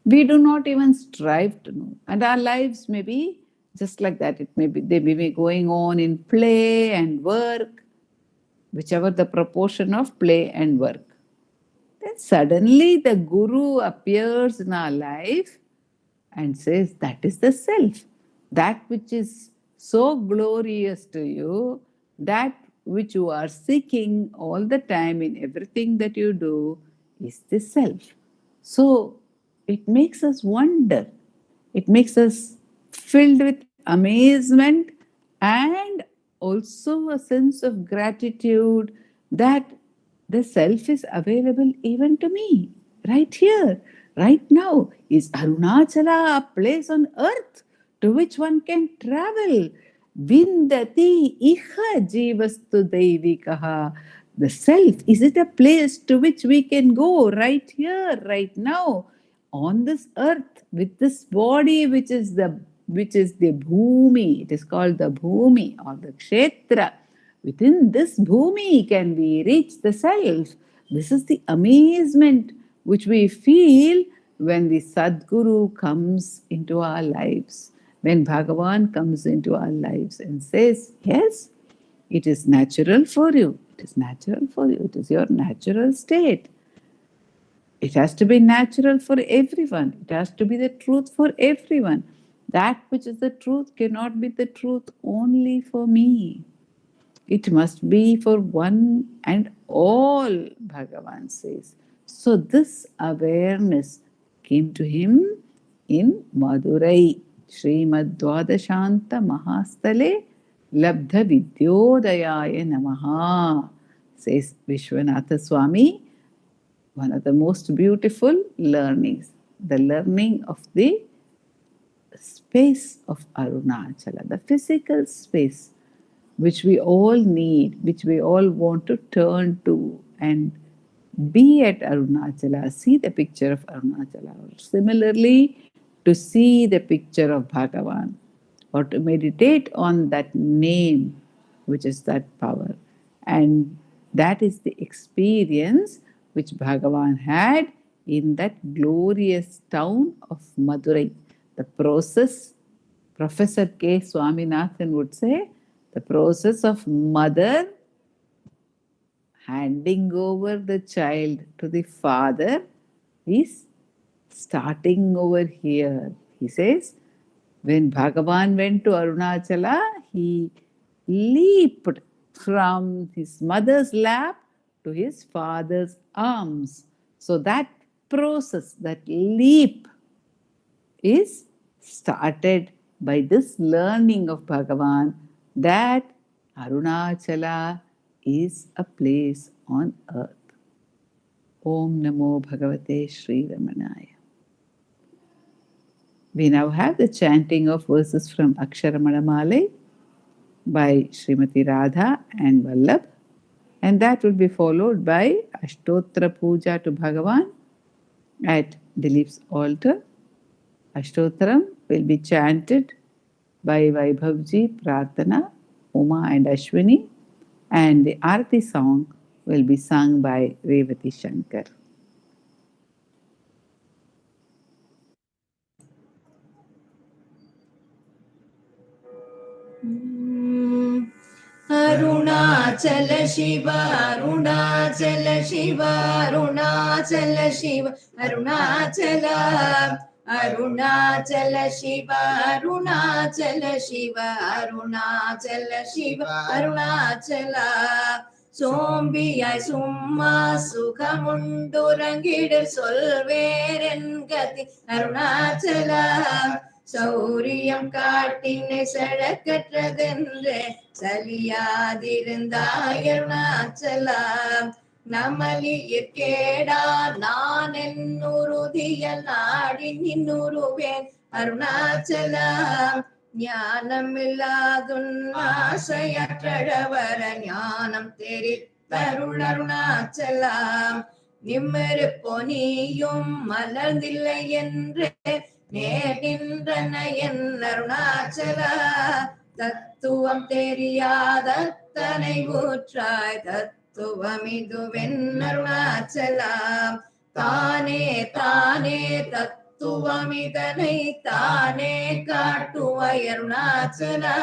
We do not even strive to know. And our lives may be just like that. They may be going on in play and work, whichever the proportion of play and work. Then suddenly the Guru appears in our life and says, that is the self. That which is so glorious to you, that which you are seeking all the time in everything that you do, is the self. So it makes us wonder. It makes us filled with amazement and also a sense of gratitude that the self is available even to me, right here, right now. Is Arunachala a place on earth to which one can travel? Vindati iha jivastu deivikaha. The self, is it a place to which we can go right here, right now, on this earth, with this body which is the bhumi? It is called the bhumi or the kshetra. Within this bhumi can we reach the self. This is the amazement which we feel when the Sadguru comes into our lives, when Bhagavan comes into our lives and says, yes, it is natural for you. It is natural for you. It is your natural state. It has to be natural for everyone. It has to be the truth for everyone. That which is the truth cannot be the truth only for me. It must be for one and all, Bhagavan says. So this awareness came to him in Madurai. Srimad Dwadashanta Mahastale Labdha Vidyodayaya Namaha, says Vishwanatha Swami. One of the most beautiful learnings, the learning of the space of Arunachala, the physical space which we all need, which we all want to turn to and be at Arunachala, see the picture of Arunachala, or similarly to see the picture of Bhagavan, or to meditate on that name, which is that power. And that is the experience which Bhagavan had in that glorious town of Madurai. The process, Professor K. Swaminathan would say, the process of mother handing over the child to the father is starting over here. He says, when Bhagavan went to Arunachala, he leaped from his mother's lap to his father's arms. So that process, that leap, is started by this learning of Bhagavan that Arunachala is a place on earth. Om Namo Bhagavate Sri Ramanaya. We now have the chanting of verses from Aksharamanamale by Srimati Radha and Vallabh, and that will be followed by Ashtotra Puja to Bhagavan at Dilip's altar. Ashtotram will be chanted by Vaibhavji, Prarthana, Uma and Ashwini, and the Arati song will be sung by Revathi Shankar. Arunachal Shiv Arunachal Shiv Arunachal Shiv Arunachal Arunachal Shiv Arunachal Shiv Arunachal Shiv Arunachal சோம்பியாய் சும்மா சுகமுண்டுறங்கிடு சொல்வேரென் கதி அருணாச்சலா சௌரியம் காட்டினை சழக்கற்றதென்றே சலியாதிருந்தாய் அருணாச்சலா நமலியிற் கேடா நான் என்னுறுதியல் நாடி நின்னுருவேன் அருணாச்சலா ஞானமில்லாதுன் ஆசையற்றவர ஞானம் தெரித்தருள் அருணாச்சலா நிம்மரு பொனியும் மலர்ந்தில்லை என்றே நேர் நின்றன என் அருணாச்சலா தத்துவம் தெரியாதத்தனை ஊற்றாய் தத்துவமிதுவென் அருணாச்சலா தானே தானே தத்துவமிதனை தானே காட்டுவாய் அருணாச்சலா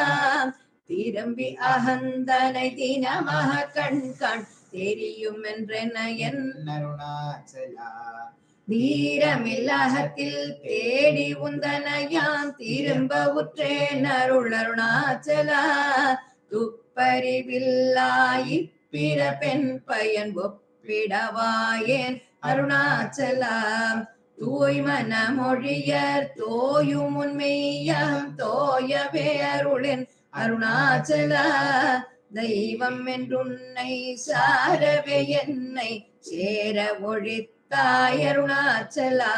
திரும்பி அகந்தனை தினமாக கண் கண் தெரியும் என்றென என் அருணாச்சலா தீரமில்லகத்தில் தேடி உந்தனையான் திரும்ப உற்றேன் அருள் அருணாச்சலா துப்பறிவில்லாய் பிற பெண் பயன் ஒப்பிடவாயேன் அருணாச்சலா தூய்மன மொழியர் தோயும் உண்மையம் தோயவே அருளின் அருணாச்சலா தெய்வம் என்றுன்னை சாரவே என்னை சேர ஒழித்தாய் அருணாச்சலா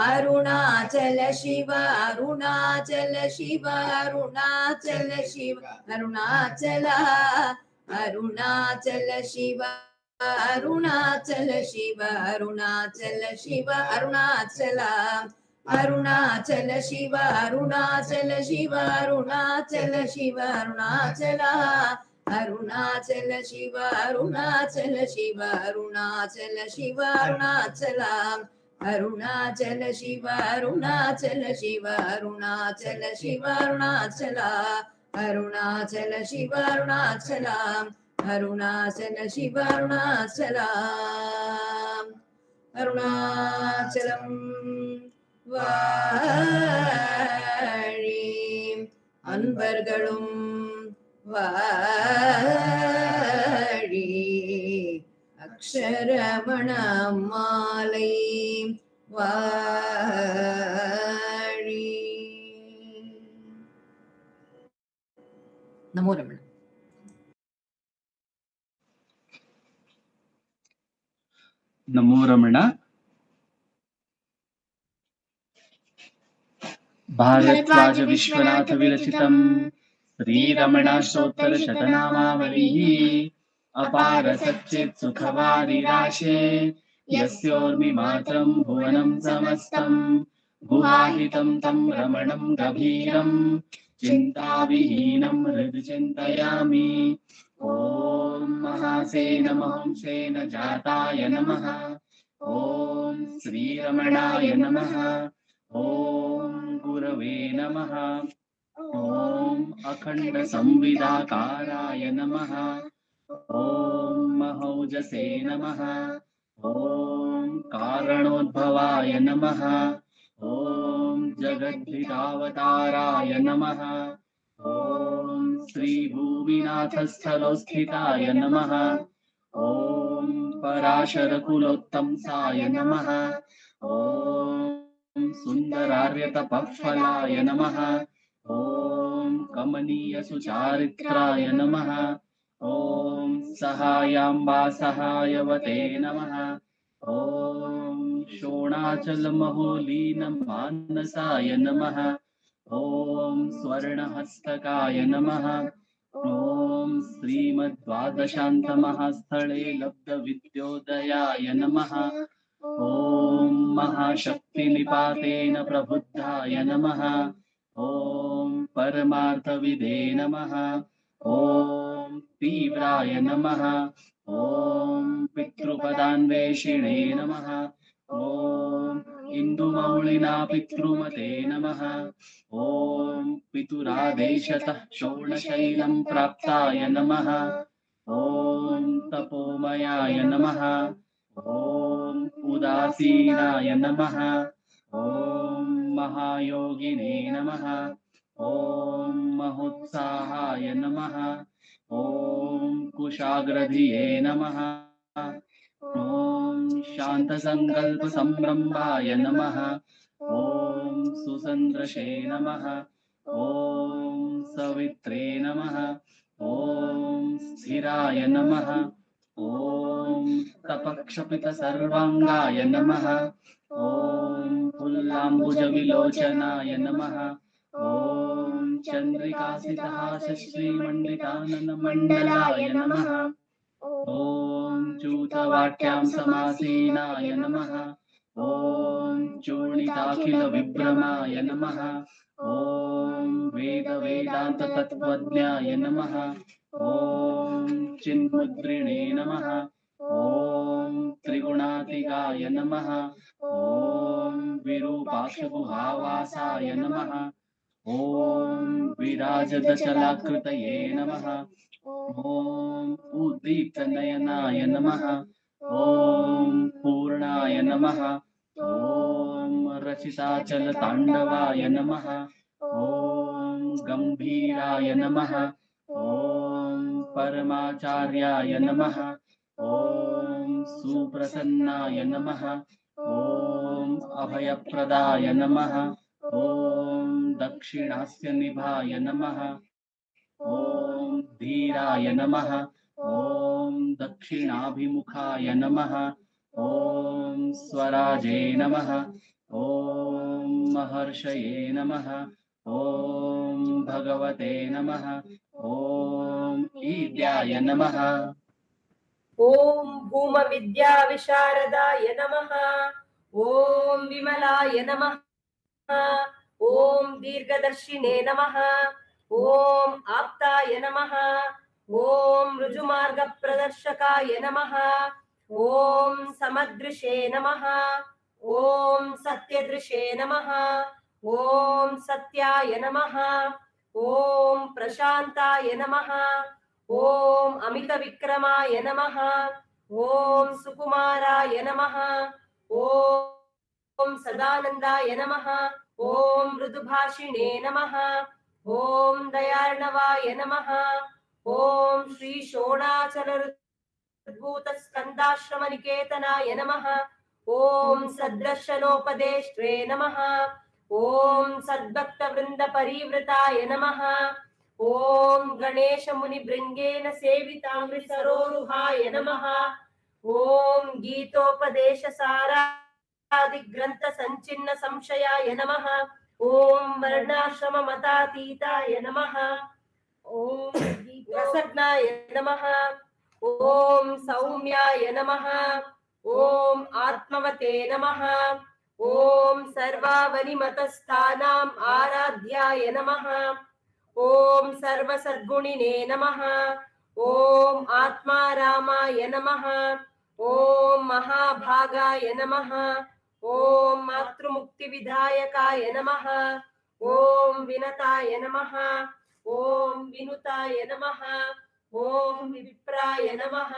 அருணாச்சல சிவ அருணாச்சல சிவ அருணாச்சல சிவ அருணாச்சலா அருணாச்சல சிவ அருணாச்சல சிவ அருணாச்சல சிவ அருணாச்சலா அருணாச்சல சிவ அருணாச்சல சிவ அருணாச்சல சிவ அருணாச்சலா அருணாச்சல சிவ அருணாச்சல சிவ அருணாச்சல சிவ அருணாச்சலா அருணாச்சல சிவ அருணாச்சல சிவ அருணாச்சல சிவ அருணாச்சலா அருணாச்சல சிவ அருணாச்சலா அருணாச்சல சிவ அருணாச்சலா அருணாச்சலம் வாழி அன்பர்களும் வாழி அக்ஷரமண மாலை வாழி நமோ ரமண नमो रमण भारद्वाज विश्वनाथ विरचितम् श्रीरमणाष्टोत्तर शतनामावलिः अपार सच्चित् सुखवारिराशे यस्योर्मिमात्रम् भुवनम् समस्तम् गुहाहितम् तम् रमणम् गभीरम् चिन्ताविहीनम् हृदि चिन्तयामि ॐ महासेन महंसेन जाताय नमः ॐ श्रीरमणाय नमः ॐ गुरवे नमः ॐ अखण्ड संविदाकाराय नमः ॐ महौजसे नमः ॐ कारणोद्भवाय नमः ॐ जगद्धितावताराय नमः ॐ श्रीभूमिनाथस्थलोत्थिताय नमः ॐ पराशरकुलोत्तंसाय नमः ॐ सुन्दरार्यतपःफलाय नमः ॐ कमनीयसुचारित्राय नमः ॐ सहायाम्बा सहायवते नमः ॐ शोणाचलमहोलीनमानसाय नमः ॐ स्वर्णहस्तकाय नमः ॐ श्रीमद्द्वादशान्तमहास्थले लब्धविद्योदयाय नमः ॐ महाशक्तिनिपातेन प्रबुद्धाय नमः ॐ परमार्थविदे नमः ॐ तीव्राय नमः ॐ पितृपदान्वेषिणे नमः ॐ इन्दुमौलिना पितृमते नमः। ॐ पितुरादेशतः शोणशैलं प्राप्ताय नमः। ॐ तपोमयाय नमः। ॐ उदासीनाय नमः। ॐ महायोगिने नमः। ॐ महोत्साहाय नमः। ॐ कुशाग्रधिये नमः। ॐ शान्तसङ्कल्पसंरम्भाय नमः। ॐ सुसन्दृशे नमः। ॐ सवित्रे नमः। ॐ स्थिराय नमः। ॐ तपक्षपितसर्वाङ्गाय नमः। ॐ पुल्लाम्बुजविलोचनाय नमः। ॐ चन्द्रिकासितहासश्रीमण्डिताननमण्डलाय नमः। ॐ चूतवाट्यां समासीनाय नमः। ॐ चूर्णिताखिलविभ्रमाय नमः। ॐ वेदवेदान्ततत्त्वज्ञाय नमः। ॐ चिन्मुद्रिणे नमः। ॐ त्रिगुणातिगाय नमः। ॐ विरूपाक्षगुहावासाय नमः। ॐ विराजदशलाकृतये नमः। ॐ उद्दीप्तनयनाय नमः। ॐ पूर्णाय नमः। ॐ रचिताचलताण्डवाय नमः। ॐ गम्भीराय नमः। ॐ परमाचार्याय नमः। ॐ सुप्रसन्नाय नमः। ॐ अभयप्रदाय नमः। ॐ दक्षिणास्यनिभाय नमः। ॐ धीराय नमः। ॐ दक्षिणाभिमुखाय नमः। ॐ स्वराजे नमः। ॐ महर्षये नमः। ॐ भगवते नमः। ॐ ईड्याय नमः। ॐ भूमविद्याविशारदाय नमः। ॐ विमलाय नमः। ॐ दीर्घदर्शिने नमः। ॐ आप्ताय नमः। ॐ ऋजुमार्गप्रदर्शकाय नमः। ॐ समदृशे नमः। ॐ सत्यदृशे नमः। ॐ सत्याय नमः। ॐ प्रशान्ताय नमः। ॐ अमितविक्रमाय नमः। ॐ सुकुमाराय नमः। ॐ सदानन्दाय नमः। ॐ मृदुभाषिणे नमः। ॐ दयार्णवाय नमः। ॐ श्री षोणाचलभूतस्कन्दाश्रमनिकेतनाय नमः। ॐ सद्दर्शनोपदेष्ट्रे नमः। ॐ सद्भक्तवृन्दपरिवृताय नमः। ॐ गणेशमुनिभृङ्गेन सेवितामृतसरोरुहाय नमः। ॐ गीतोपदेशसारादिग्रन्थसञ्चिन्न संशयाय नमः। ॐ वर्णाश्रममतातीताय नमः। ॐ रसज्ञाय नमः। ॐ सौम्याय नमः। ॐ आत्मवते नमः। ॐ सर्वावनिमतस्थानाम् आराध्याय नमः। ॐ सर्वसद्गुणिने नमः। ॐ आत्मारामाय नमः। ॐ महाभागाय नमः। ॐ मातृमुक्तिविधायकाय नमः। ॐ विनताय नमः। ॐ विनुताय नमः। ॐ विप्राय नमः।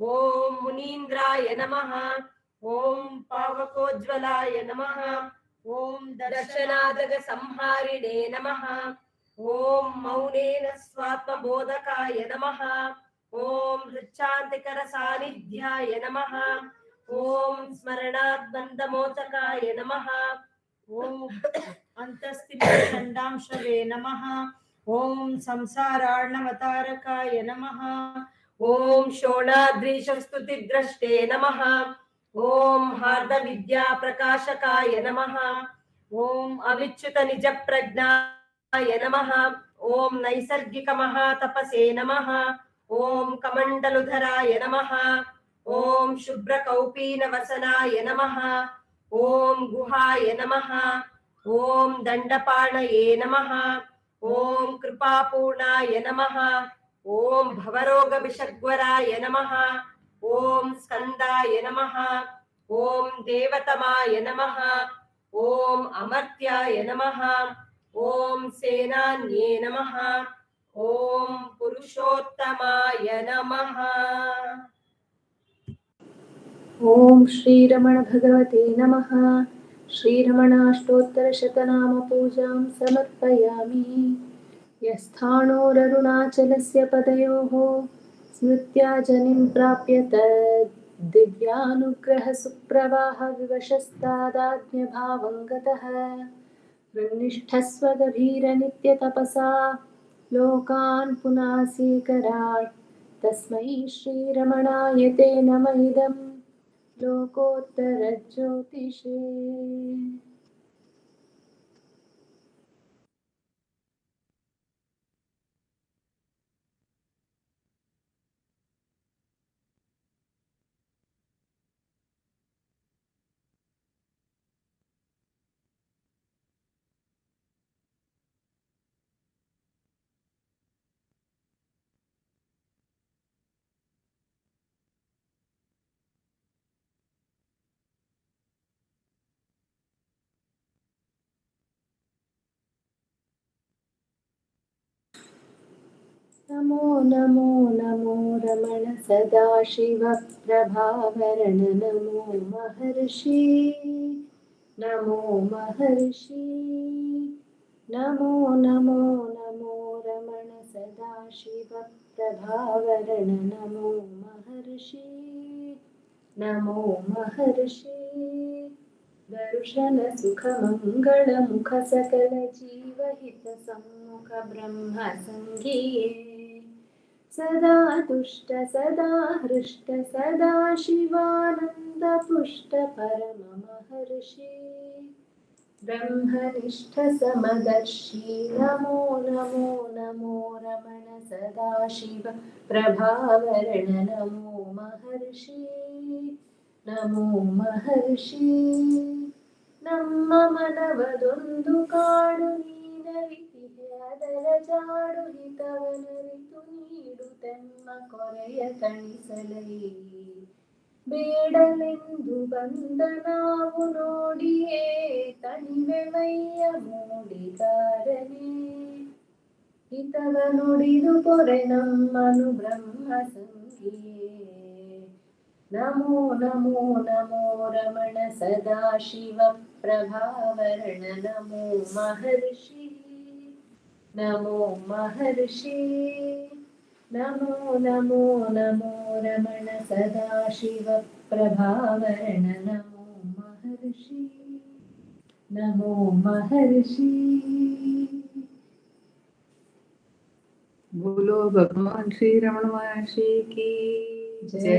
ॐ मुनीन्द्राय नमः। ॐ पावकोज्ज्वलाय नमः। ॐ दर्शनादगसंहारिणे नमः। ॐ मौनेन स्वात्मबोधकाय नमः। ॐ हृच्छान्तिकरसान्निध्याय नमः। ॐ स्मरणाद्बन्धमोचकाय नमः। ॐ अन्तस्थितिखण्डांशवे नमः। ॐ संसारार्णवतारकाय नमः। ॐ शोणाद्रीशस्तुतिद्रष्टे नमः। ॐ हार्दविद्याप्रकाशकाय नमः। ॐ अविच्युतनिजप्रज्ञाय नमः। ॐ नैसर्गिकमहातपसे नमः। ॐ कमण्डलुधराय नमः। ॐ शुभ्रकौपीनवसनाय नमः। ॐ गुहाय नमः। ॐ दण्डपाणये नमः। ॐ कृपापूर्णाय नमः। ॐ भवरोगविषग्वराय नमः। ॐ स्कन्दाय नमः। ॐ देवतमाय नमः ॐ अमर्त्याय नमः ॐ सेनान्ये नमः ॐ पुरुषोत्तमाय नमः। ॐ श्रीरमण भगवते नमः। श्रीरमणाष्टोत्तरशतनामपूजां समर्पयामि। यस्थाणोररुणाचलस्य पदयोः स्मृत्या जनिं प्राप्य दिव्यानुग्रहसुप्रवाहविवशस्तादात्म्यभावं गतः हृन्निष्ठस्वगभीरनित्यतपसा लोकान् पुनासीकरात् तस्मै श्रीरमणाय ते नम इदं लोकोत्तरज्योतिषे। नमो नमो नमो रमण सदाशिव प्रभावरण नमो महर्षि नमो महर्षि नमो नमो नमो रमण सदाशिव प्रभावरण नमो महर्षि नमो महर्षि दर्शन सुख मंगल मुख सकल जीवहित सम्मुख ब्रह्म संगीये सदा तुष्ट सदा हृष्ट सदा शिवानंद पुष्ट परम महर्षि ब्रह्मनिष्ठ समदर्शी नमो नमो नमो रमण सदाशिव प्रभावरण नमो महर्षि नमो महर्षि ನಮ್ಮ ಮನವದೊಂದು ಕಾಡು ನೀನರಿತಿಗೆ ಅದರ ಜಾಡು ಹಿತವನರಿತು ನೀಡುತ್ತೆಮ್ಮ ಕೊರೆಯ ತಣಿಸಲೈ ಬೇಡಲೆಂದು ಬಂದ ನಾವು ನೋಡಿಯೇ ತಣಿವೆವಯ್ಯ ಮೂಡಿಗಾರನೇ ಹಿತವ ನುಡಿದು ಪೊರೆ ನಮ್ಮನು ಬ್ರಹ್ಮ ಸಂಗಿಯೇ नमो नमो नमो रमण सदाशिव प्रभावरण नमो महर्षि नमो महर्षि नमो नमो नमो रमण सदाशिव प्रभावरण नमो महर्षि नमो महर्षि। बोलो भगवान श्री रमण महर्षि की जय।